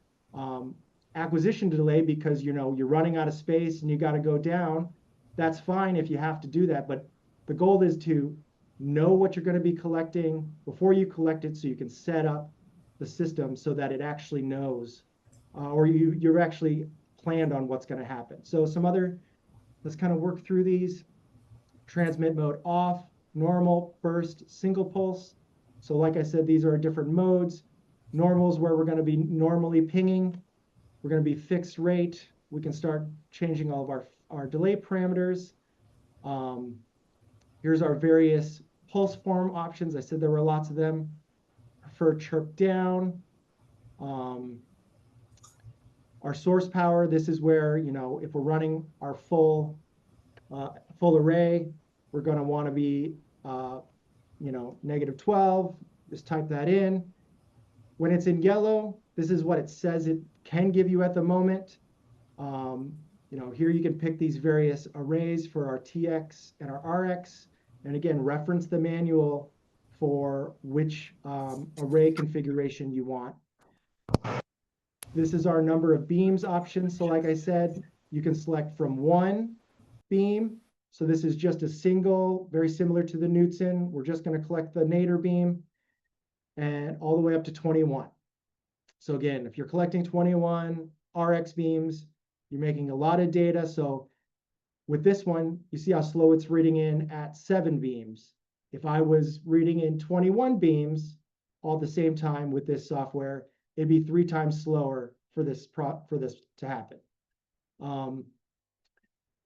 A: acquisition delay because you're running out of space and you got to go down, that's fine if you have to do that. But the goal is to know what you're going to be collecting before you collect it, so you can set up the system so that it actually knows, or you're actually planned on what's going to happen. So let's kind of work through these. Transmit mode off, normal, burst, single pulse. So like I said, these are different modes. Normal is where we're going to be normally pinging. We're going to be fixed rate. We can start changing all of our delay parameters. Here's our various pulse form options. I said there were lots of them. Prefer chirp down. Our source power, this is where, if we're running our full array, we're going to want to be, -12. Just type that in. When it's in yellow, this is what it says it can give you at the moment. Here you can pick these various arrays for our TX and our RX. And again, reference the manual for which array configuration you want. This is our number of beams option. So like I said, you can select from 1 beam. So this is just a single, very similar to the Knudsen. We're just going to collect the nadir beam, and all the way up to 21. So again, if you're collecting 21 RX beams, you're making a lot of data. So with this one, you see how slow it's reading in at 7 beams. If I was reading in 21 beams all at the same time with this software, it'd be 3 times slower for this to happen.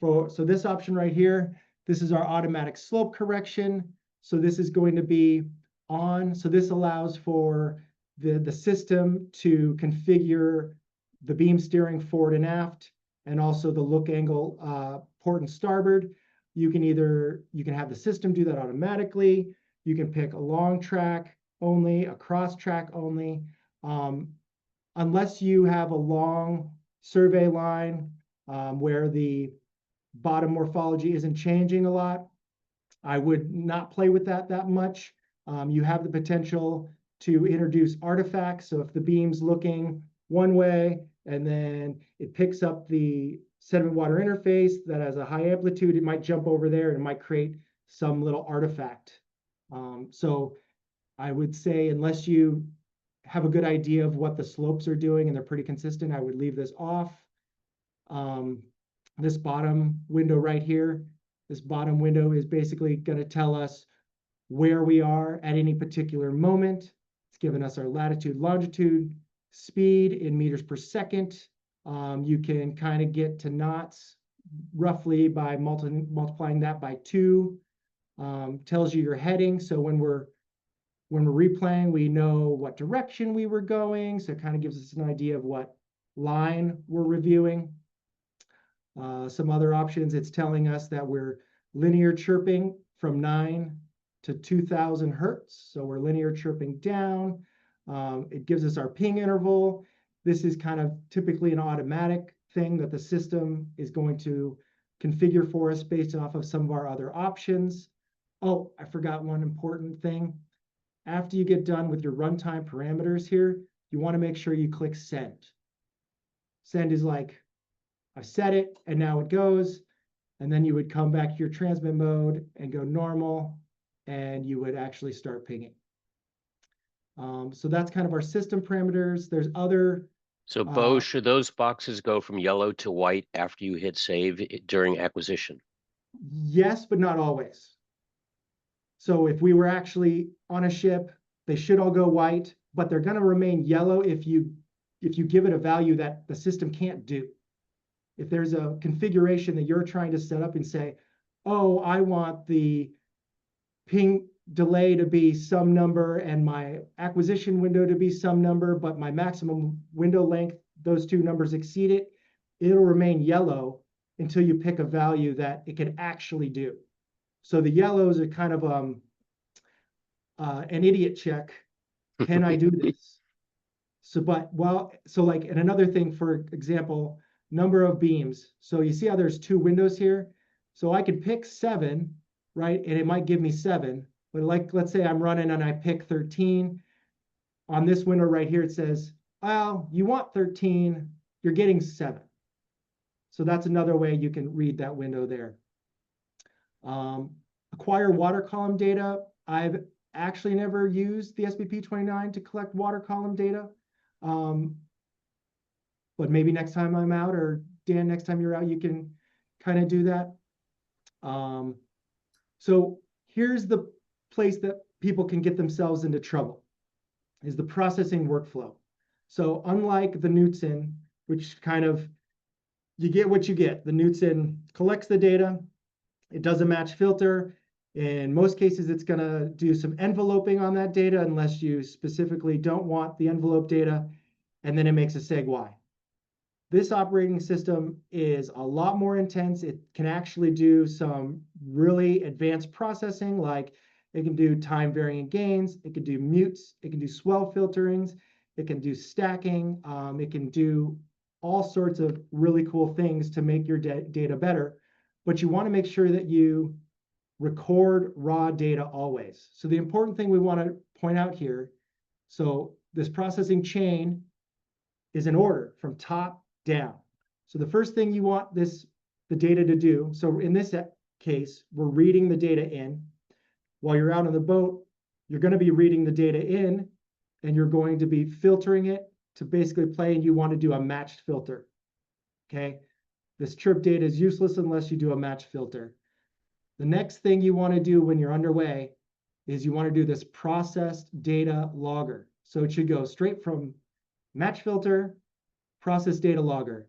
A: So this option right here, this is our automatic slope correction. So this is going to be on. So this allows for the system to configure the beam steering forward and aft, and also the look angle port and starboard. You can have the system do that automatically. You can pick a long track only, a cross track only. Unless you have a long survey line where the bottom morphology isn't changing a lot, I would not play with that much. You have the potential to introduce artifacts. So if the beam's looking one way and then it picks up the sediment water interface that has a high amplitude, it might jump over there and it might create some little artifact. So I would say, unless you have a good idea of what the slopes are doing and they're pretty consistent, I would leave this off. This bottom window right here, this bottom window is basically going to tell us where we are at any particular moment. It's given us our latitude, longitude, speed in meters per second. You can kind of get to knots roughly by multiplying that by 2. Tells you your heading. So when we're replaying, we know what direction we were going. So it kind of gives us an idea of what line we're reviewing. Some other options, it's telling us that we're linear chirping from 9 to 2000 hertz. So we're linear chirping down. It gives us our ping interval. This is kind of typically an automatic thing that the system is going to configure for us based off of some of our other options. Oh, I forgot one important thing. After you get done with your runtime parameters here, you want to make sure you click send. Send is like, I've set it and now it goes. And then you would come back to your transmit mode and go normal, and you would actually start pinging. So that's kind of our system parameters. There's other.
D: So Bo, should those boxes go from yellow to white after you hit save during acquisition?
A: Yes, but not always. So if we were actually on a ship, they should all go white, but they're going to remain yellow if you give it a value that the system can't do. If there's a configuration that you're trying to set up and say, oh, I want the ping delay to be some number and my acquisition window to be some number, but my maximum window length, those 2 numbers exceed it, it'll remain yellow until you pick a value that it can actually do. So the yellows are kind of an idiot check. Can I do this? So, but well, so like, and another thing, for example, number of beams. So you see how there's 2 windows here? So I could pick 7, right? And it might give me 7. But like, let's say I'm running and I pick 13. On this window right here, it says, well, you want 13, you're getting 7. So that's another way you can read that window there. Acquire water column data. I've actually never used the SBP29 to collect water column data. But maybe next time I'm out, or Dan, next time you're out, you can kind of do that. So here's the place that people can get themselves into trouble, is the processing workflow. So unlike the Knudsen, which kind of, you get what you get. The Knudsen collects the data, it does a match filter. In most cases, it's going to do some enveloping on that data unless you specifically don't want the envelope data, and then it makes a seg-y. This operating system is a lot more intense. It can actually do some really advanced processing, like it can do time varying gains, it can do mutes, it can do swell filterings, it can do stacking, it can do all sorts of really cool things to make your data better. But you want to make sure that you record raw data always. So the important thing we want to point out here, so this processing chain is in order from top down. So the first thing you want the data to do, so in this case, we're reading the data in. While you're out on the boat, you're going to be reading the data in, and you're going to be filtering it to basically play, and you want to do a matched filter. Okay, this trip data is useless unless you do a match filter. The next thing you want to do when you're underway is you want to do this processed data logger. So it should go straight from match filter, process data logger.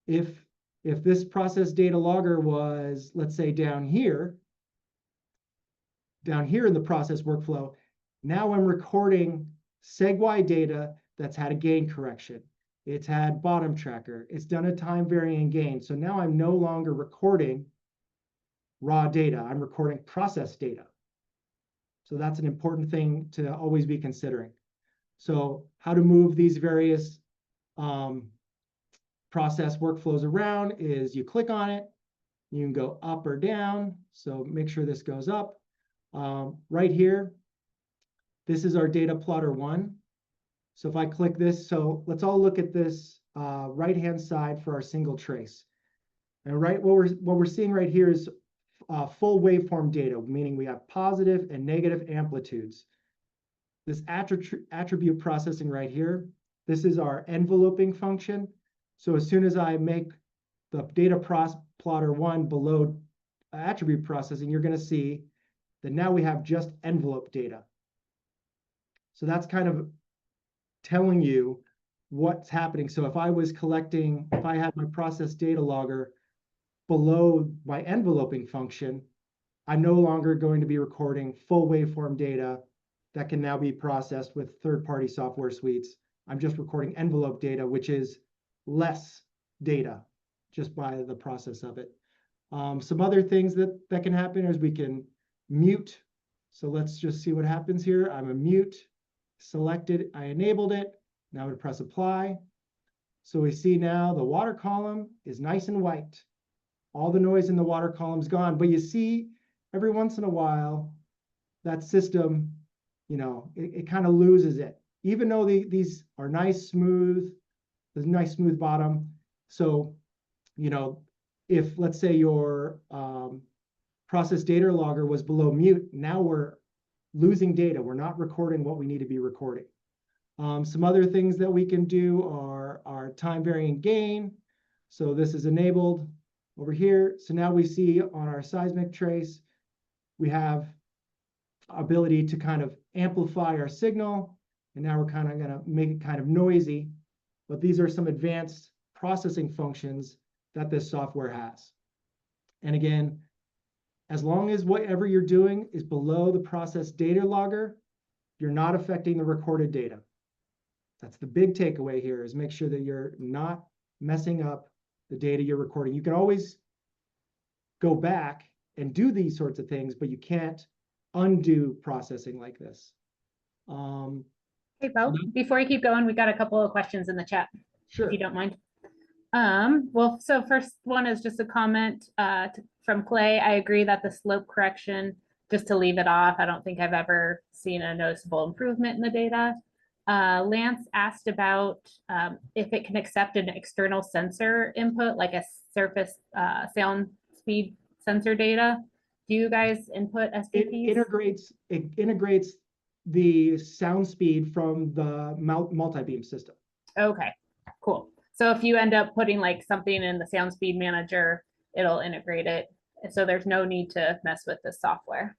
A: If this process data logger was, let's say, down here in the process workflow, now I'm recording seg-y data that's had a gain correction. It's had bottom tracker. It's done a time varying gain. So now I'm no longer recording raw data. I'm recording process data. So that's an important thing to always be considering. So how to move these various process workflows around is you click on it, you can go up or down. So make sure this goes up. Right here, this is our data plotter 1. So if I click this, so let's all look at this right-hand side for our single trace. And what we're seeing right here is full waveform data, meaning we have positive and negative amplitudes. This attribute processing right here, this is our enveloping function. So as soon as I make the data plotter 1 below attribute processing, you're going to see that now we have just envelope data. So that's kind of telling you what's happening. So if I had my process data logger below my enveloping function, I'm no longer going to be recording full waveform data that can now be processed with third-party software suites. I'm just recording envelope data, which is less data just by the process of it. Some other things that can happen is we can mute. So let's just see what happens here. I'm a mute, selected, I enabled it. Now I'm going to press apply. So we see now the water column is nice and white. All the noise in the water column is gone. But you see, every once in a while, that system, it kind of loses it. Even though these are nice, smooth, there's a nice smooth bottom. So, if let's say your process data logger was below mute, now we're losing data. We're not recording what we need to be recording. Some other things that we can do are our time varying gain. So this is enabled over here. So now we see on our seismic trace, we have ability to kind of amplify our signal. And now we're kind of going to make it kind of noisy. But these are some advanced processing functions that this software has. And again, as long as whatever you're doing is below the process data logger, you're not affecting the recorded data. That's the big takeaway here, is make sure that you're not messing up the data you're recording. You can always go back and do these sorts of things, but you can't undo processing like this.
B: Hey, Bo, before you keep going, we got a couple of questions in the chat,
A: Sure.
B: if you don't mind. Well, so first one is just a comment from Clay. I agree that the slope correction, just to leave it off, I don't think I've ever seen a noticeable improvement in the data. Lance asked about if it can accept an external sensor input, like a surface sound speed sensor data. Do you guys input
A: It
B: SBPs?
A: integrates the sound speed from the multi-beam system.
B: Okay, cool. So if you end up putting like something in the sound speed manager, it'll integrate it. So there's no need to mess with the software.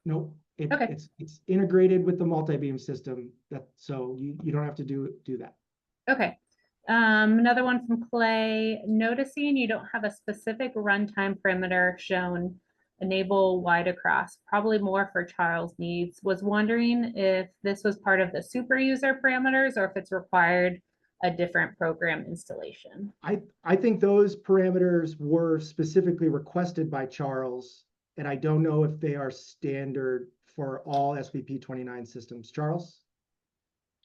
A: Nope.
B: Okay.
A: It's integrated with the multi-beam system, so you don't have to do that.
B: Okay. Another one from Clay. Noticing you don't have a specific runtime parameter shown, enable wide across, probably more for Charles' needs. Was wondering if this was part of the super user parameters or if it's required a different program installation.
A: I think those parameters were specifically requested by Charles, and I don't know if they are standard for all SBP29 systems. Charles?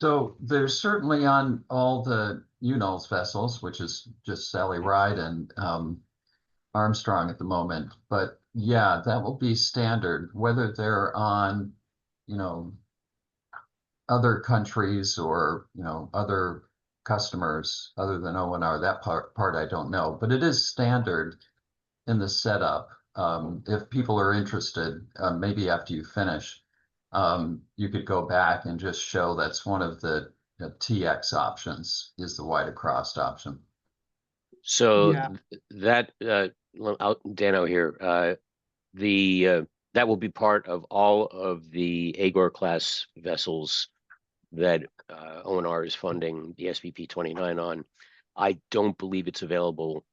C: So there's certainly on all the UNOLS vessels, which is just Sally Ride and Armstrong at the moment. But yeah, that will be standard, whether they're on, other countries or, other customers other than ONR. That part I don't know, but it is standard in the setup. If people are interested, maybe after you finish, you could go back and just show that's one of the TX options is the wide across option.
D: So
A: Yeah.
D: that Dano here, that will be part of all of the Agor class vessels that ONR is funding the SBP29 on. I don't believe it's available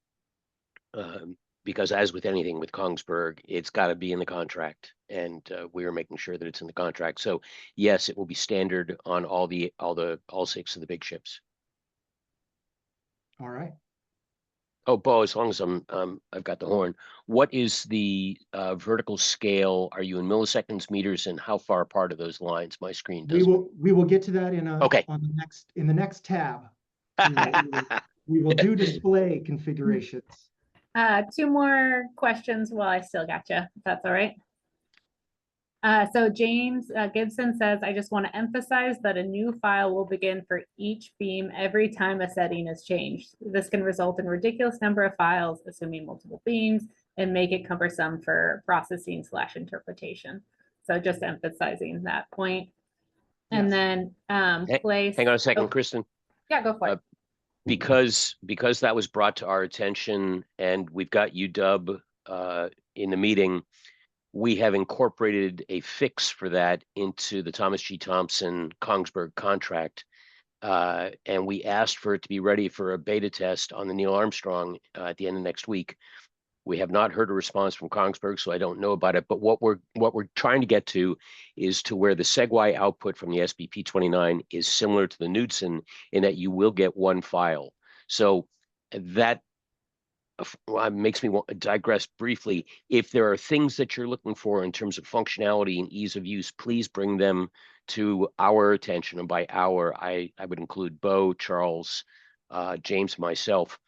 D: because, as with anything with Kongsberg, it's got to be in the contract, and we are making sure that it's in the contract. So yes, it will be standard on all 6 of the big ships.
A: All right.
D: Oh, Bo, as long as I've got the horn, what is the vertical scale? Are you in milliseconds, meters, and how far apart are those lines? My screen doesn't.
A: We will get to that in the next tab. We will do display configurations.
B: 2 more questions while I still got you, if that's all right. So James Gibson says, I just want to emphasize that a new file will begin for each beam every time a setting is changed. This can result in a ridiculous number of files, assuming multiple beams, and make it cumbersome for processing / interpretation. So just emphasizing that point. And then Clay.
D: Hang on a second, Kristen.
B: Yeah, go for it.
D: Because that was brought to our attention and we've got UW in the meeting, we have incorporated a fix for that into the Thomas G. Thompson Kongsberg contract. And we asked for it to be ready for a beta test on the Neil Armstrong at the end of next week. We have not heard a response from Kongsberg, so I don't know about it. But what we're trying to get to is to where the SegWi output from the SBP29 is similar to the Knudsen in that you will get one file. So that makes me want to digress briefly. If there are things that you're looking for in terms of functionality and ease of use, please bring them to our attention. And by our, I would include Bo, Charles, James, myself,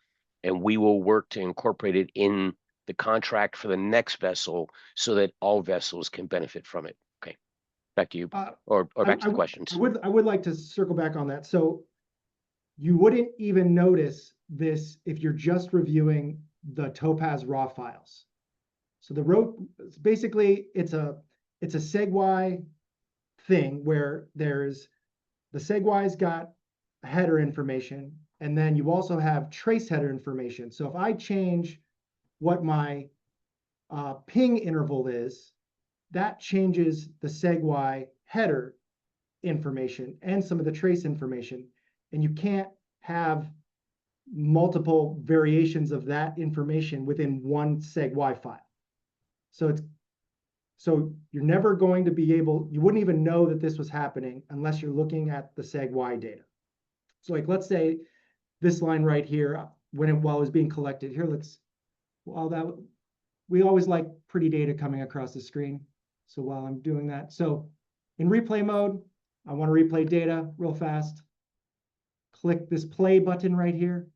D: and we will work to incorporate it in the contract for the next vessel so that all vessels can benefit from it. Okay, back to you, or back to the questions.
A: I would like to circle back on that. So you wouldn't even notice this if you're just reviewing the Topaz raw files. So basically it's a SegWi thing where there's the SegWi's got header information, and then you also have trace header information. So if I change what my ping interval is, that changes the SegWi header information and some of the trace information. And you can't have multiple variations of that information within one SegWi file. So you're never going to be able, you wouldn't even know that this was happening unless you're looking at the SegWi data. So like, let's say this line right here, while it was being collected here, we always like pretty data coming across the screen. So while I'm doing that, so in replay mode, I want to replay data real fast. Click this play button right here.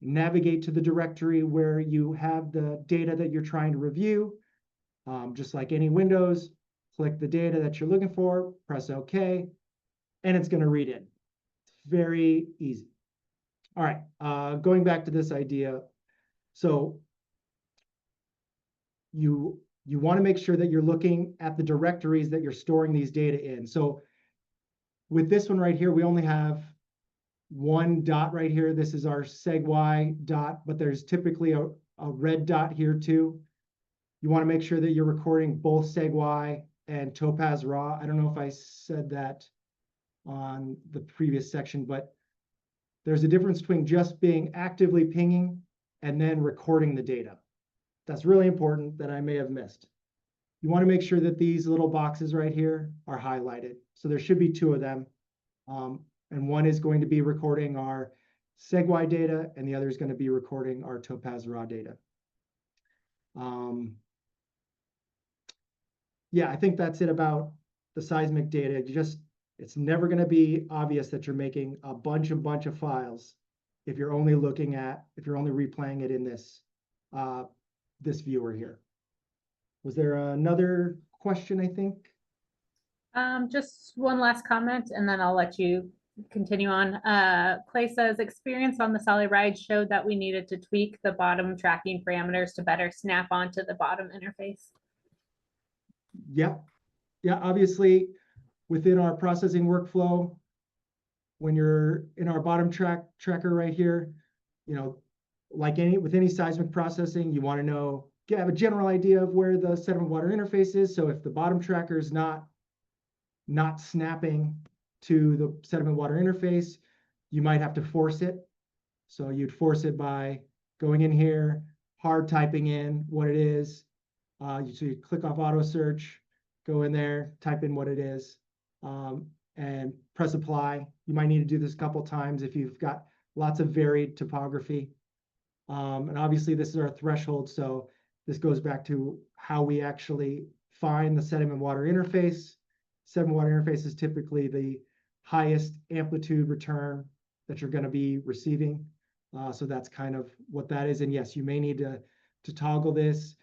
A: Navigate to the directory where you have the data that you're trying to review. Just like any Windows, click the data that you're looking for, press OK, and it's going to read it. It's very easy. All right, going back to this idea. So you want to make sure that you're looking at the directories that you're storing these data in. So with this one right here, we only have one dot right here. This is our segy dot, but there's typically a red dot here too. You want to make sure that you're recording both segy and topaz raw. I don't know if I said that on the previous section, but there's a difference between just being actively pinging and then recording the data. That's really important that I may have missed. You want to make sure that these little boxes right here are highlighted. So there should be two of them. And one is going to be recording our segy data, and the other is going to be recording our topaz raw data. Yeah, I think that's it about the seismic data. It's never going to be obvious that you're making a bunch of files if you're only replaying it in this this viewer here. Was there another question, I think?
B: Just one last comment, and then I'll let you continue on. Clay says, experience on the solid ride showed that we needed to tweak the bottom tracking parameters to better snap onto the bottom interface.
A: Yeah, obviously within our processing workflow, when you're in our bottom tracker right here, you know, like with any seismic processing, you want to have a general idea of where the sediment water interface is. So if the bottom tracker is not snapping to the sediment water interface, you might have to force it. So you'd force it by going in here, hard typing in what it is. So you click off auto search, go in there, type in what it is, and press apply. You might need to do this a couple times if you've got lots of varied topography. And obviously this is our threshold, so this goes back to how we actually find the sediment water interface. Sediment water interface is typically the highest amplitude return that you're going to be receiving. So that's kind of what that is. And yes, you may need to toggle this.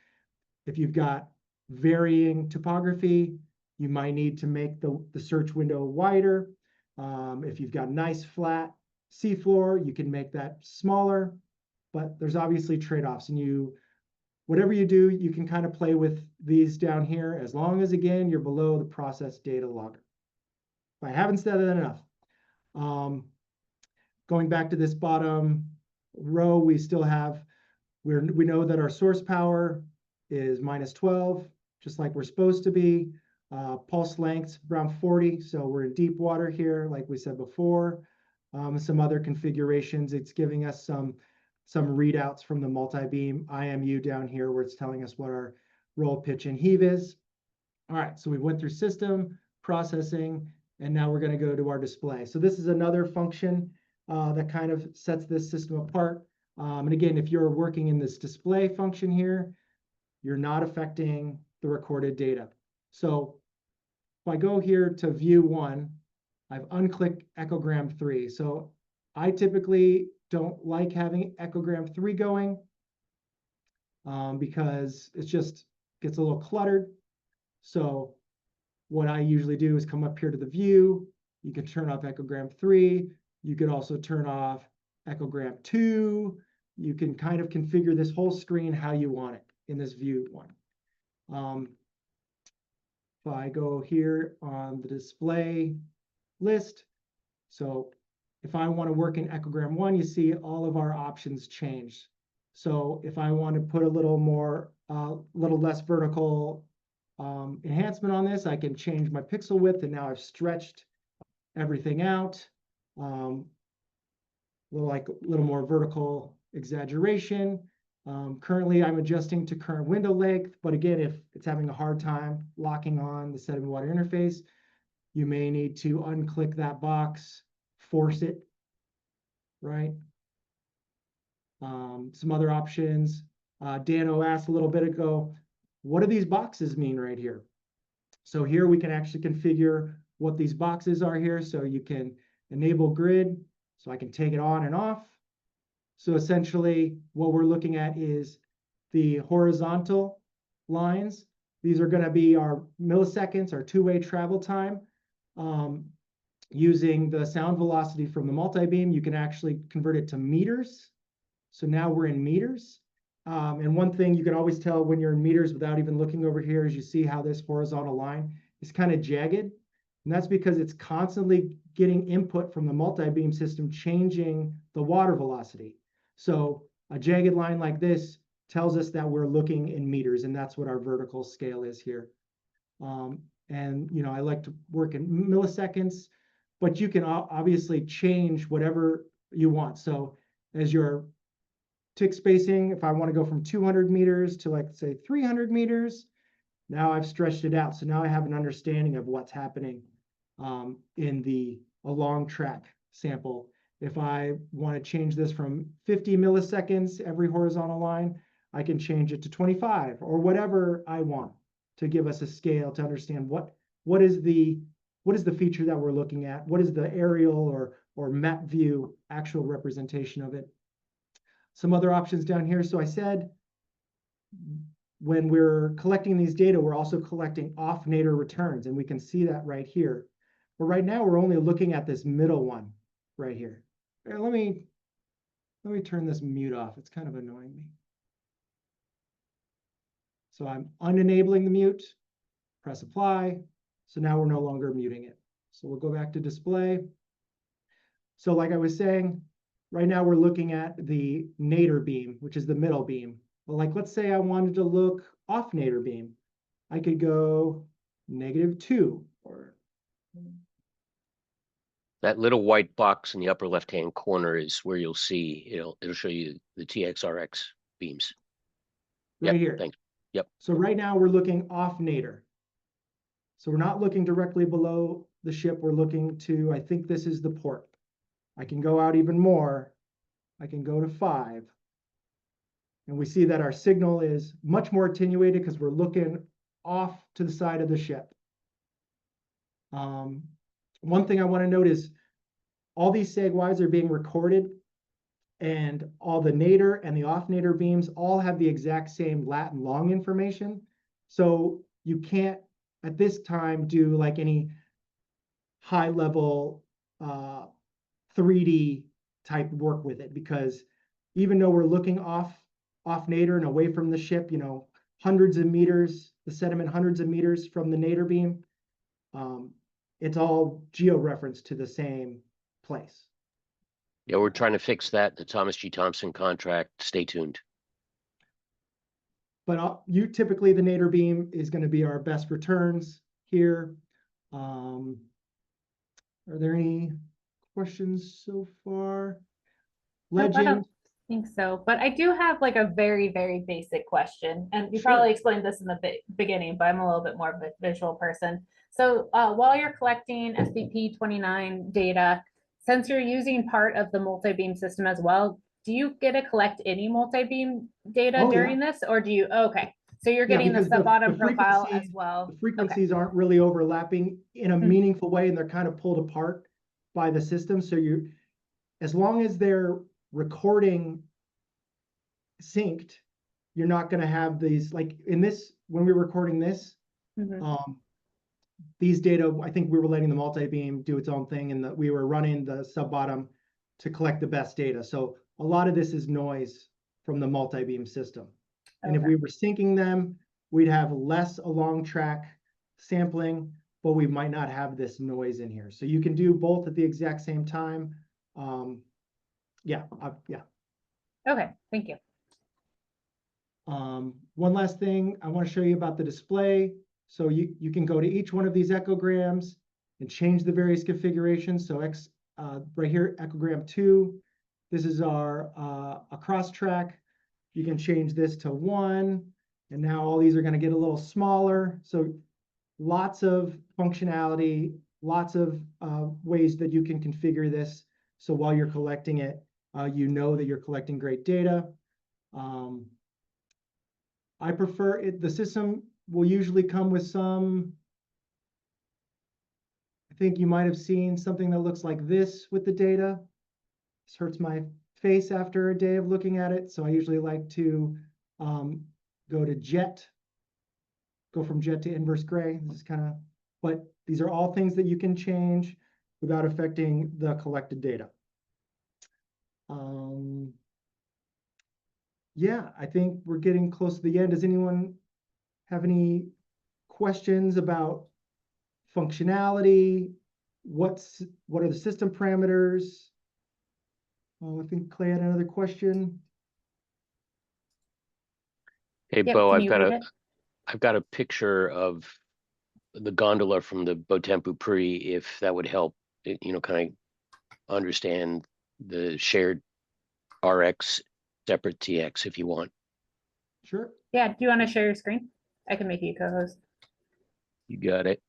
A: If you've got varying topography, you might need to make the search window wider. If you've got nice flat seafloor, you can make that smaller, but there's obviously trade-offs, and whatever you do, you can kind of play with these down here as long as, again, you're below the process data logger. If I haven't said that enough, going back to this bottom row, we still have, we know that our source power is -12, just like we're supposed to be. Pulse length around 40, so we're in deep water here, like we said before. Some other configurations, it's giving us some readouts from the multi-beam IMU down here where it's telling us what our roll, pitch, and heave is. All right, so we went through system, processing, and now we're going to go to our display. So this is another function that kind of sets this system apart. And again, if you're working in this display function here, you're not affecting the recorded data. So if I go here to view 1, I've unclicked echogram 3. So I typically don't like having echogram 3 going because it just gets a little cluttered. So what I usually do is come up here to the view. You can turn off echogram 3. You could also turn off echogram 2. You can kind of configure this whole screen how you want it in this view one. If I go here on the display list, so if I want to work in echogram 1, you see all of our options change. So if I want to put a little less vertical enhancement on this, I can change my pixel width, and now I've stretched everything out. A little more vertical exaggeration. Currently, I'm adjusting to current window length, but again, if it's having a hard time locking on the sediment water interface, you may need to unclick that box, force it, right? Some other options. Dano asked a little bit ago, what do these boxes mean right here? So here we can actually configure what these boxes are here. So you can enable grid, so I can take it on and off. So essentially what we're looking at is the horizontal lines. These are going to be our milliseconds, our two-way travel time. Using the sound velocity from the multi-beam, you can actually convert it to meters. So now we're in meters. And one thing you can always tell when you're in meters without even looking over here is you see how this horizontal line is kind of jagged. And that's because it's constantly getting input from the multi-beam system, changing the water velocity. So a jagged line like this tells us that we're looking in meters, and that's what our vertical scale is here. And you know, I like to work in milliseconds, but you can obviously change whatever you want. So as your tick spacing, if I want to go from 200 meters to, like, say 300 meters, now I've stretched it out. So now I have an understanding of what's happening in a long track sample. If I want to change this from 50 milliseconds every horizontal line, I can change it to 25 or whatever I want to give us a scale to understand what is the feature that we're looking at, what is the aerial or map view actual representation of it. Some other options down here. So I said when we're collecting these data, we're also collecting off-nadir returns, and we can see that right here. But right now we're only looking at this middle one right here. Here, let me turn this mute off. It's kind of annoying me. So I'm unenabling the mute, press apply. So now we're no longer muting it. So we'll go back to display. So like I was saying, right now we're looking at the nadir beam, which is the middle beam. Well, like, let's say I wanted to look off nadir beam. I could go -2 or.
D: That little white box in the upper left-hand corner is where you'll see, it'll show you the TXRX beams.
A: Right
D: Yep,
A: here.
D: thanks. Yep.
A: So right now we're looking off nadir. So we're not looking directly below the ship. We're looking to, I think this is the port. I can go out even more. I can go to 5. And we see that our signal is much more attenuated because we're looking off to the side of the ship. One thing I want to note is all these SAG-Ys are being recorded, and all the nadir and the off nadir beams all have the exact same lat and long information. So you can't at this time do like any high level 3D type work with it, because even though we're looking off nadir and away from the ship, you know, hundreds of meters, the sediment hundreds of meters from the nadir beam, it's all geo-referenced to the same place.
D: Yeah, we're trying to fix that. The Thomas G. Thompson contract. Stay tuned.
A: But typically the nadir beam is going to be our best returns here. Are there any questions so far?
B: Nope, I
A: Legend.
B: don't think so, but I do have like a very, very basic question, and you
A: Sure.
B: probably explained this in the beginning, but I'm a little bit more of a visual person. So while you're collecting SBP29 data, since you're using part of the multi-beam system as well, do you get to collect any multi-beam data
A: Oh,
B: during this, or do you? Okay, so you're
A: Yeah,
B: getting the
A: because the
B: sub-bottom profile as
A: frequencies-
B: well.
A: The frequencies aren't really overlapping in a meaningful way, and they're kind of pulled apart by the system. So as long as they're recording synced, you're not going to have these, like in this, when we're recording this, these data, I think we were letting the multi-beam do its own thing, and that we were running the sub-bottom to collect the best data. So a lot of this is noise from the multi-beam system. And if we were syncing them, we'd have less along track sampling, but we might not have this noise in here. So you can do both at the exact same time. Yeah.
B: Okay, thank you.
A: One last thing I want to show you about the display. So you can go to each one of these echograms and change the various configurations. So right here, echogram 2, this is our a cross track. You can change this to 1, and now all these are going to get a little smaller. So lots of functionality, lots of ways that you can configure this. So while you're collecting it, you know that you're collecting great data. I prefer it. The system will usually come with some, I think you might have seen something that looks like this with the data. This hurts my face after a day of looking at it. So I usually like to go to jet, go from jet to inverse gray. This is kind of, but these are all things that you can change without affecting the collected data. Yeah, I think we're getting close to the end. Does anyone have any questions about functionality? What are the system parameters? I think Clay had another question.
D: Hey,
B: Yep,
D: Bo,
B: can
D: I've
B: you
D: got
B: read
D: a
B: it?
D: I've got a picture of the gondola from the Botempu Pre, if that would help, kind of understand the shared RX separate TX if you want.
A: Sure.
B: Yeah, do you want to share your screen? I can make you co-host.
D: You got it.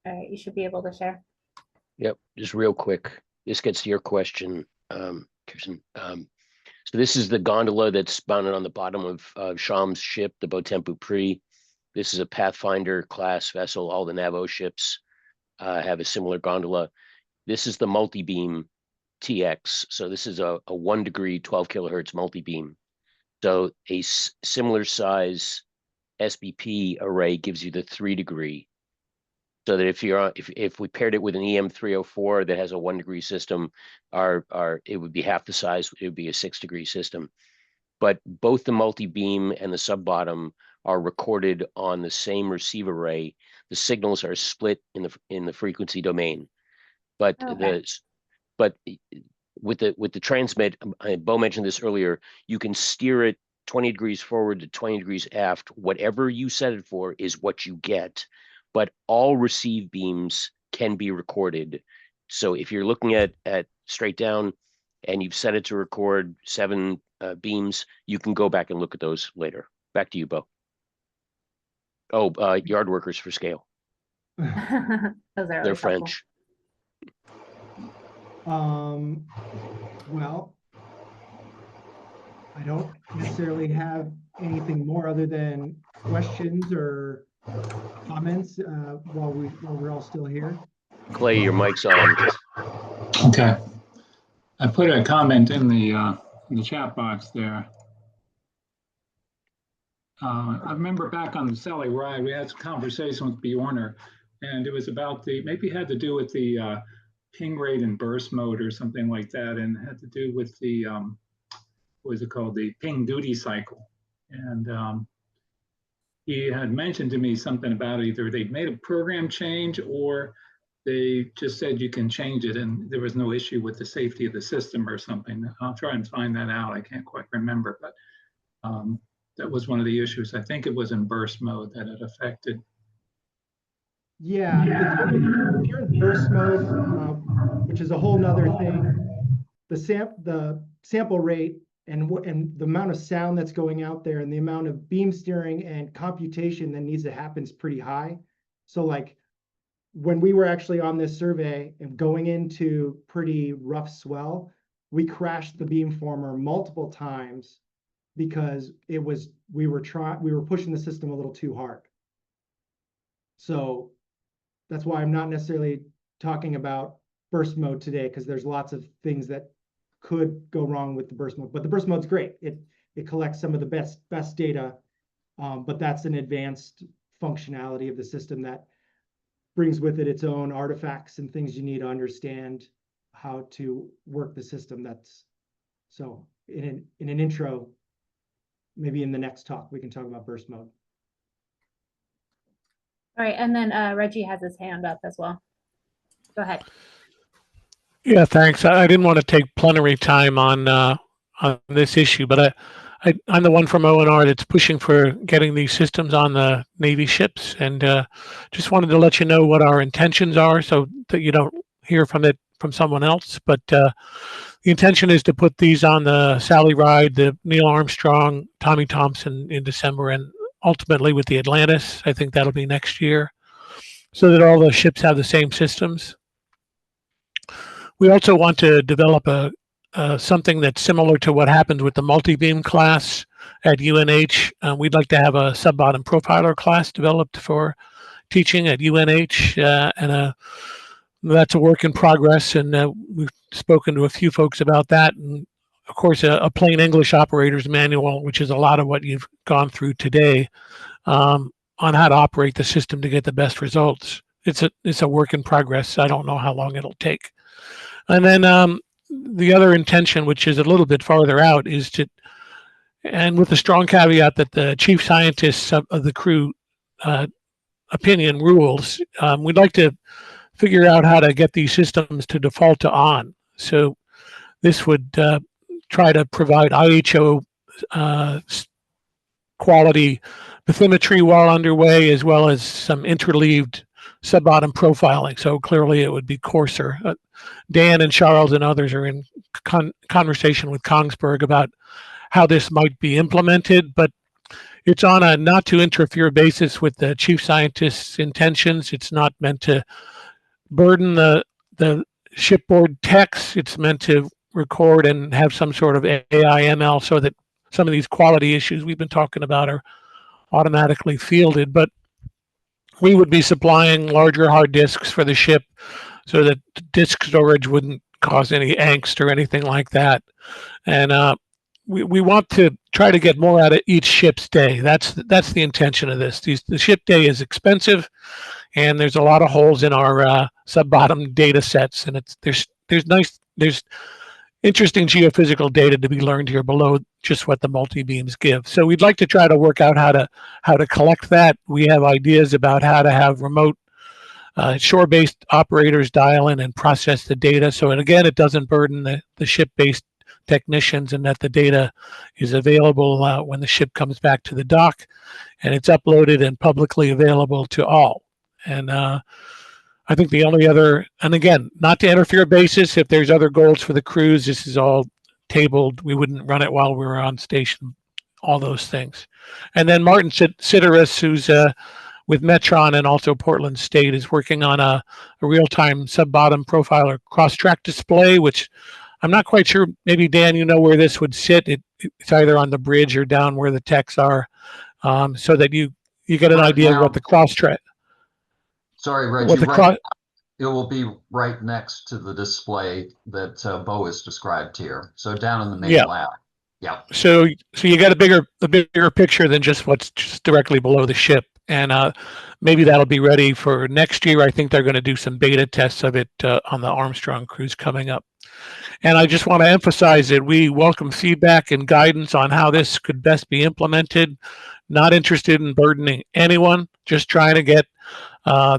B: All right, you should be able to share.
D: Yep, just real quick. This gets to your question, Kirsten. So this is the gondola that's mounted on the bottom of Sham's ship, the Botempu Pre. This is a Pathfinder class vessel. All the Navo ships have a similar gondola. This is the multi-beam TX. So this is a 1 degree, 12 kilohertz multi-beam. So a similar size SBP array gives you the 3 degree. So that if we paired it with an EM304 that has a 1 degree system, it would be half the size. It would be a 6 degree system. But both the multi-beam and the sub-bottom are recorded on the same receive array. The signals are split in the frequency domain. But
B: Okay.
D: with the transmit, Bo mentioned this earlier, you can steer it 20 degrees forward to 20 degrees aft. Whatever you set it for is what you get. But all receive beams can be recorded. So if you're looking at straight down and you've set it to record 7 beams, you can go back and look at those later. Back to you, Bo. Oh, yard workers for scale.
B: Those are
D: They're
B: always helpful.
D: French.
A: Well, I don't necessarily have anything more other than questions or comments while we're all still here.
D: Clay, your mic's on.
E: Okay. I put a comment in the chat box there. I remember back on the Sally ride, we had some conversation with Bjorner, and it was about maybe had to do with the ping rate and burst mode or something like that, and had to do with the, what was it called, the ping duty cycle. And he had mentioned to me something about either they'd made a program change or they just said you can change it and there was no issue with the safety of the system or something. I'll try and find that out. I can't quite remember, but that was one of the issues. I think it was in burst mode that it affected.
A: Yeah, if you're in burst mode, which is a whole nother thing, the sample rate and the amount of sound that's going out there and the amount of beam steering and computation that needs to happen is pretty high. So like when we were actually on this survey and going into pretty rough swell, we crashed the beamformer multiple times because we were pushing the system a little too hard. So that's why I'm not necessarily talking about burst mode today, because there's lots of things that could go wrong with the burst mode. But the burst mode's great. It collects some of the best data, but that's an advanced functionality of the system that brings with it its own artifacts and things you need to understand how to work the system. So in an intro, maybe in the next talk, we can talk about burst mode.
B: All right, and then Reggie has his hand up as well. Go ahead.
F: Yeah, thanks. I didn't want to take plenary time on this issue, but I'm the one from ONR that's pushing for getting these systems on the Navy ships, and just wanted to let you know what our intentions are so that you don't hear from someone else. But the intention is to put these on the Sally Ride, the Neil Armstrong, Tommy Thompson in December, and ultimately with the Atlantis. I think that'll be next year, so that all the ships have the same systems. We also want to develop something that's similar to what happens with the multi-beam class, at UNH. We'd like to have a sub-bottom profiler class developed for teaching at UNH, and that's a work in progress. And we've spoken to a few folks about that. And of course, a plain English operator's manual, which is a lot of what you've gone through today, on how to operate the system to get the best results. It's a work in progress. I don't know how long it'll take. And then the other intention, which is a little bit farther out, is to, and with a strong caveat that the chief scientists of the crew opinion rules, we'd like to figure out how to get these systems to default to on. So this would try to provide IHO quality bathymetry while underway, as well as some interleaved sub-bottom profiling. So clearly it would be coarser. Dan and Charles and others are in conversation with Kongsberg about how this might be implemented, but it's on a not to interfere basis with the chief scientist's intentions. It's not meant to burden the shipboard techs. It's meant to record and have some sort of AI ML so that some of these quality issues we've been talking about are automatically fielded. But we would be supplying larger hard disks for the ship so that disk storage wouldn't cause any angst or anything like that. And we want to try to get more out of each ship's day. That's the intention of this. The ship day is expensive, and there's a lot of holes in our sub-bottom data sets, and there's interesting geophysical data to be learned here below just what the multi-beams give. So we'd like to try to work out how to collect that. We have ideas about how to have remote shore-based operators dial in and process the data. So, and again, it doesn't burden the ship-based technicians, and that the data is available when the ship comes back to the dock, and it's uploaded and publicly available to all. And I think the only other, and again, not to interfere basis, if there's other goals for the cruise, this is all tabled. We wouldn't run it while we were on station, all those things. And then Martin Sideris, who's with Metron and also Portland State, is working on a real-time sub-bottom profiler cross-track display, which I'm not quite sure. Maybe Dan, you know where this would sit. It's either on the bridge or down where the techs are, so that you get an idea of what the cross-track.
C: Sorry, Reggie, it will be right next to the display that Bo has described here. So down in the main lab. Yeah. So
F: you get a bigger picture than just what's just directly below the ship. And maybe that'll be ready for next year. I think they're going to do some beta tests of it on the Armstrong cruise coming up. And I just want to emphasize that we welcome feedback and guidance on how this could best be implemented. Not interested in burdening anyone, just trying to get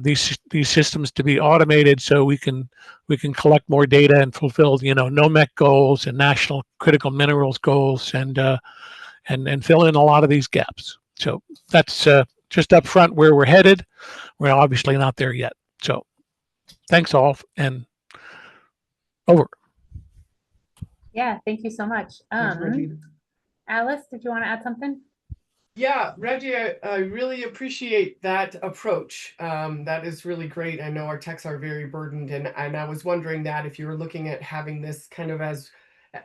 F: these systems to be automated so we can collect more data and fulfill, NOMEC goals and national critical minerals goals, and fill in a lot of these gaps. So that's just up front where we're headed. We're obviously not there yet. So thanks all, and over.
B: Yeah, thank you so much.
A: Thanks, Reggie.
B: Alice, did you want to add something?
G: Yeah, Reggie, I really appreciate that approach. That is really great. I know our techs are very burdened, and I was wondering that if you were looking at having this kind of as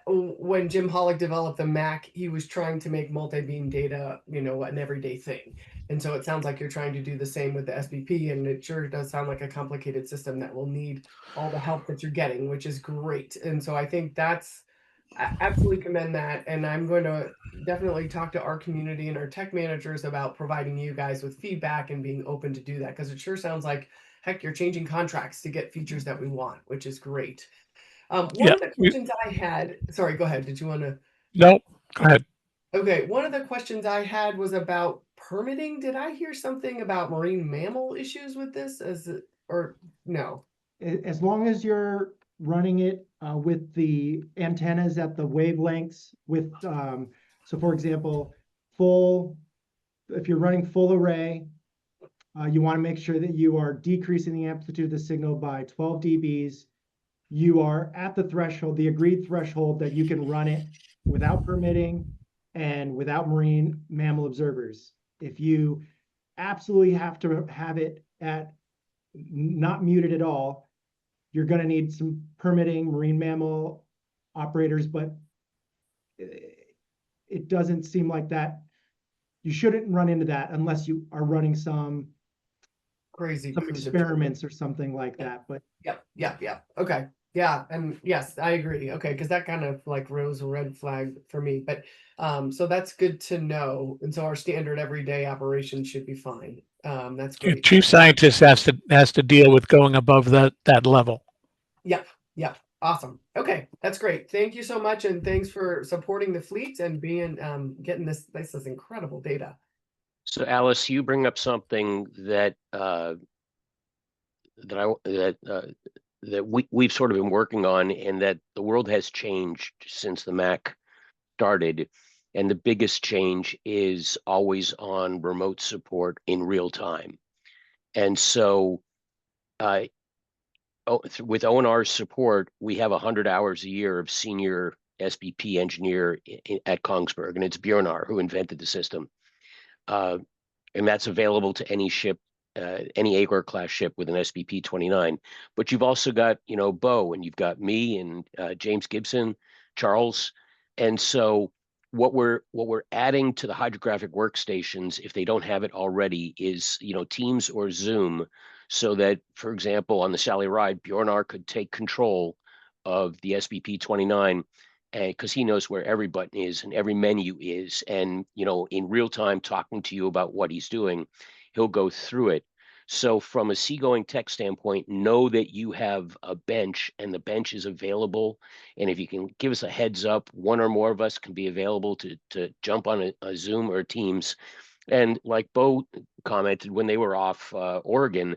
G: when Jim Pollock developed the Mac, he was trying to make multi-beam data, an everyday thing. And so it sounds like you're trying to do the same with the SBP, and it sure does sound like a complicated system that will need all the help that you're getting, which is great. And so I think I absolutely commend that. And I'm going to definitely talk to our community and our tech managers about providing you guys with feedback and being open to do that, because it sure sounds like, heck, you're changing contracts to get features that we want, which is great. One of the questions I had, sorry, go ahead. Did you want to?
F: No, go ahead.
G: Okay. One of the questions I had was about permitting. Did I hear something about marine mammal issues with this or no?
A: As long as you're running it with the antennas at the wavelengths with, so for example, if you're running full array, you want to make sure that you are decreasing the amplitude of the signal by 12 dBs. You are at the threshold, the agreed threshold that you can run it without permitting and without marine mammal observers. If you absolutely have to have it at not muted at all, you're going to need some permitting marine mammal operators, but it doesn't seem like that. You shouldn't run into that unless you are running some
G: Crazy cruise
A: experiments or something like
G: Yeah.
A: that. But
G: Yep. Okay. Yeah. And yes, I agree. Okay. Because that kind of like rose a red flag for me. But so that's good to know. And so our standard everyday operation should be fine. That's
F: Your
G: great.
F: chief scientist has to deal with going above that level.
G: Yep. Awesome. Okay, that's great. Thank you so much, and thanks for supporting the fleet and being getting this. This is incredible data.
D: So Alice, you bring up something that we've sort of been working on, and that the world has changed since the Mac started, and the biggest change is always on remote support in real time. And so with ONR's support, we have 100 hours a year of senior SBP engineer at Kongsberg, and it's Bjornar who invented the system. And that's available to any ship, any Agor class ship with an SBP29. But you've also got, Bo, and you've got me and James Gibson, Charles. And so what we're adding to the hydrographic workstations, if they don't have it already, is Teams or Zoom, so that, for example, on the Sally Ride, Bjornar could take control of the SBP29, because he knows where every button is and every menu is, and in real time talking to you about what he's doing, he'll go through it. So from a seagoing tech standpoint, know that you have a bench, and the bench is available. And if you can give us a heads up, one or more of us can be available to jump on a Zoom or Teams. And like Bo commented, when they were off Oregon,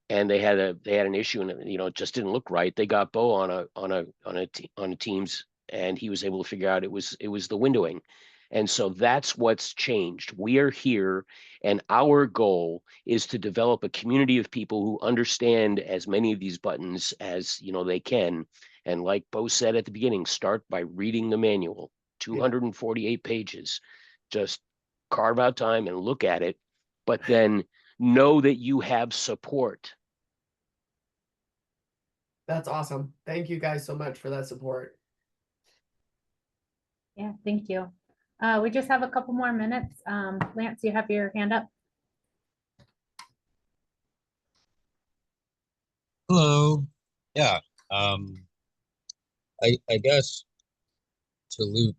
D: and they had an issue, and it just didn't look right, they got Bo on a Teams, and he was able to figure out it was the windowing. And so that's what's changed. We are here, and our goal is to develop a community of people who understand as many of these buttons as they can. And like Bo said at the beginning, start by reading the manual, 248 pages. Just carve out time and look at it, but then know that you have support.
G: That's awesome. Thank you guys so much for that support.
B: Yeah, thank you. We just have a couple more minutes. Lance, you have your hand up.
H: Hello. Yeah. I guess to loop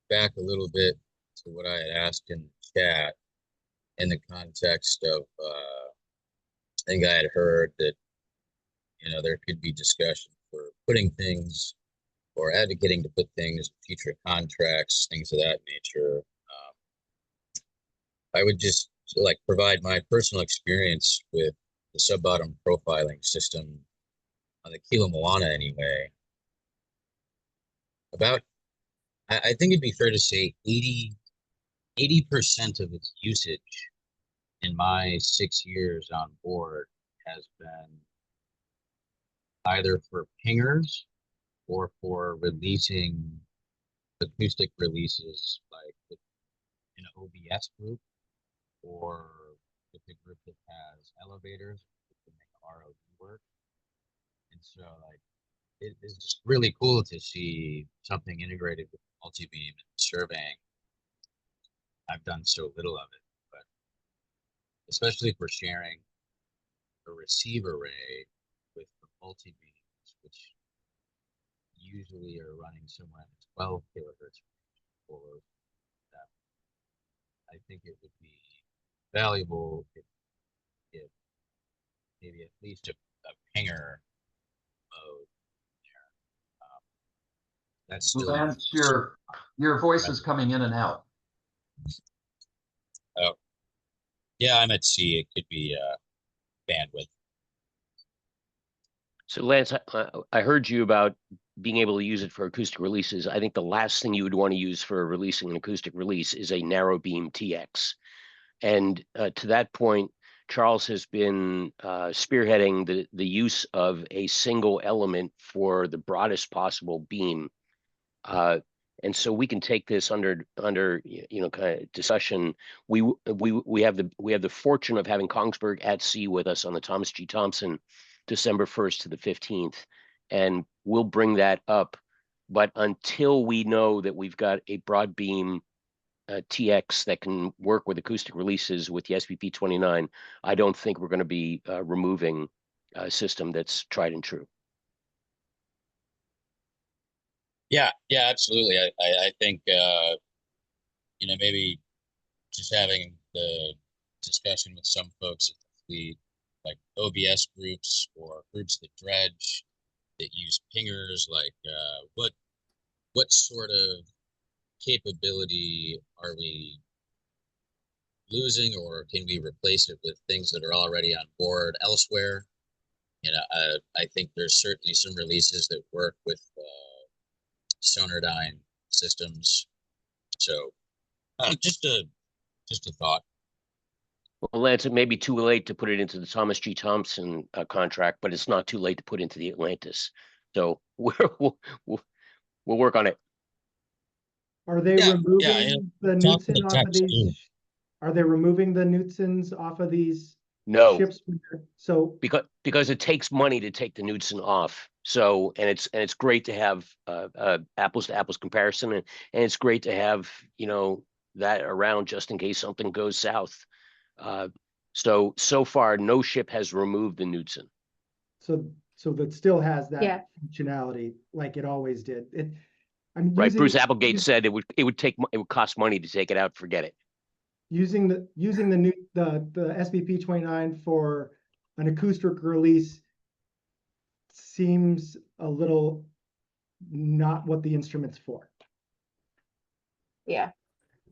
H: back a little bit to what I had asked in the chat, in the context of I think I had heard that there could be discussion for putting things or advocating to put things in future contracts, things of that nature. I would just provide my personal experience with the sub-bottom profiling system on the Kilo Moana anyway. I think it'd be fair to say 80% of its usage in my 6 years on board has been either for pingers or for releasing acoustic releases, like with an OBS group, or with a group that has elevators to make ROV work. And so it is just really cool to see something integrated with multi-beam and surveying. I've done so little of it, but especially for sharing a receive array with the multi-beams, which usually are running somewhere in the 12 kilohertz range for that. I think it would be valuable if maybe at least a pinger mode there. That's still
C: Lance, your voice is coming in and out.
H: Oh, yeah, I'm at sea. It could be bandwidth.
D: So Lance, I heard you about being able to use it for acoustic releases. I think the last thing you would want to use for releasing an acoustic release is a narrow beam TX. And to that point, Charles has been spearheading the use of a single element for the broadest possible beam. And so we can take this under kind of discussion. We have the fortune of having Kongsberg at sea with us on the Thomas G. Thompson, December 1st to the 15th, and we'll bring that up. But until we know that we've got a broad beam TX that can work with acoustic releases with the SBP29, I don't think we're going to be removing a system that's tried and true.
H: Yeah, absolutely. I think maybe just having the discussion with some folks at the fleet, like OBS groups or groups that dredge, that use pingers, like what sort of capability are we losing, or can we replace it with things that are already on board elsewhere? I think there's certainly some releases that work with Sonardyne systems. So just a thought.
D: Well, Lance, it may be too late to put it into the Thomas G. Thompson contract, but it's not too late to put into the Atlantis. So we'll work on it.
A: Are they
H: Yeah,
A: removing the
H: talk to
A: Knutson
H: the
A: off of
H: techs too.
A: these? Are they removing the Knutsons off of these
D: No,
A: ships? So
D: because it takes money to take the Knudsen off. So and it's great to have apples to apples comparison, and it's great to have that around just in case something goes south. So far, no ship has removed the Knudsen.
A: so that still has that
B: Yeah.
A: functionality like it always did.
D: Right, Bruce Applegate said it would cost money to take it out. Forget it.
A: Using the SBP29 for an acoustic release seems a little not what the instrument's for.
B: Yeah.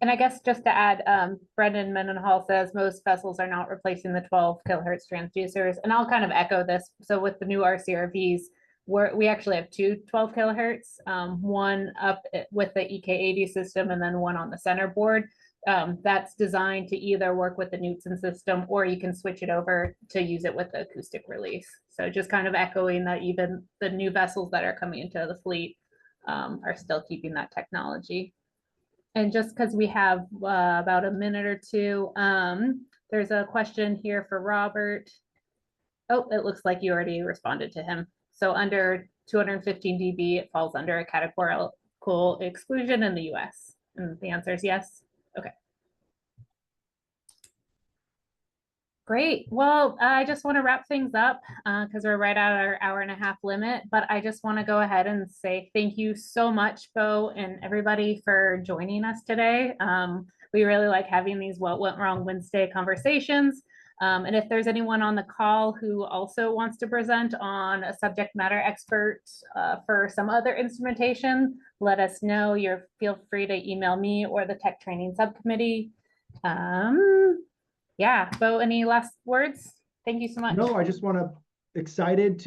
B: And I guess just to add, Brendan Mendenhall says most vessels are not replacing the 12 kilohertz transducers. And I'll kind of echo this. So with the new RCRVs, we actually have two 12 kilohertz, one up with the EK80 system and then one on the center board. That's designed to either work with the Knudsen system, or you can switch it over to use it with the acoustic release. So just kind of echoing that even the new vessels that are coming into the fleet are still keeping that technology. And just because we have about a minute or two, there's a question here for Robert. Oh, it looks like you already responded to him. So under 215 dB, it falls under a categorical exclusion in the US. And the answer is yes. Okay. Great. Well, I just want to wrap things up because we're right at our hour-and-a-half limit. But I just want to go ahead and say thank you so much, Bo, and everybody for joining us today. We really like having these What Went Wrong Wednesday conversations. And if there's anyone on the call who also wants to present on a subject matter expert for some other instrumentation, let us know. Feel free to email me or the tech training subcommittee. Yeah, Bo, any last words? Thank you so much.
A: No, I just want to excited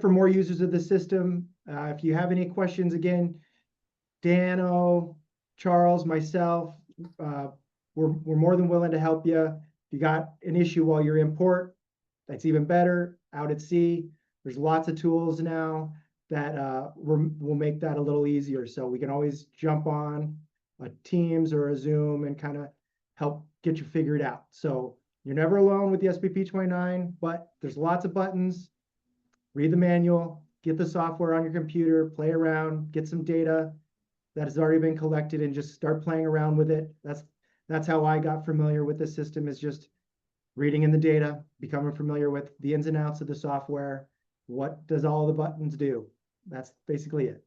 A: for more users of the system. If you have any questions, again, Dano, Charles, myself, we're more than willing to help you. If you got an issue while you're in port, that's even better. Out at sea, there's lots of tools now that will make that a little easier. So we can always jump on a Teams or a Zoom and kind of help get you figured out. So you're never alone with the SBP29, but there's lots of buttons. Read the manual, get the software on your computer, play around, get some data that has already been collected and just start playing around with it. That's how I got familiar with the system, is just reading in the data, becoming familiar with the ins and outs of the software. What does all the buttons do? That's basically it.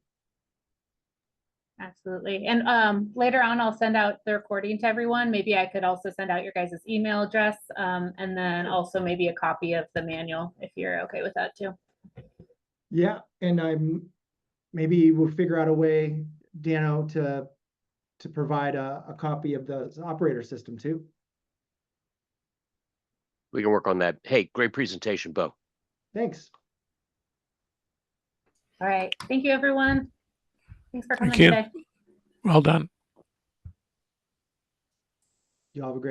B: Absolutely. And later on, I'll send out the recording to everyone. Maybe I could also send out your guys' email address and then also maybe a copy of the manual if you're okay with that too.
A: Yeah, and maybe we'll figure out a way, Dano, to provide a copy of the operator system too.
D: We can work on that. Hey, great presentation, Bo.
A: Thanks.
B: All right. Thank you, everyone. Thanks for coming
F: Thank you.
B: today.
F: Well done.
A: You all have a great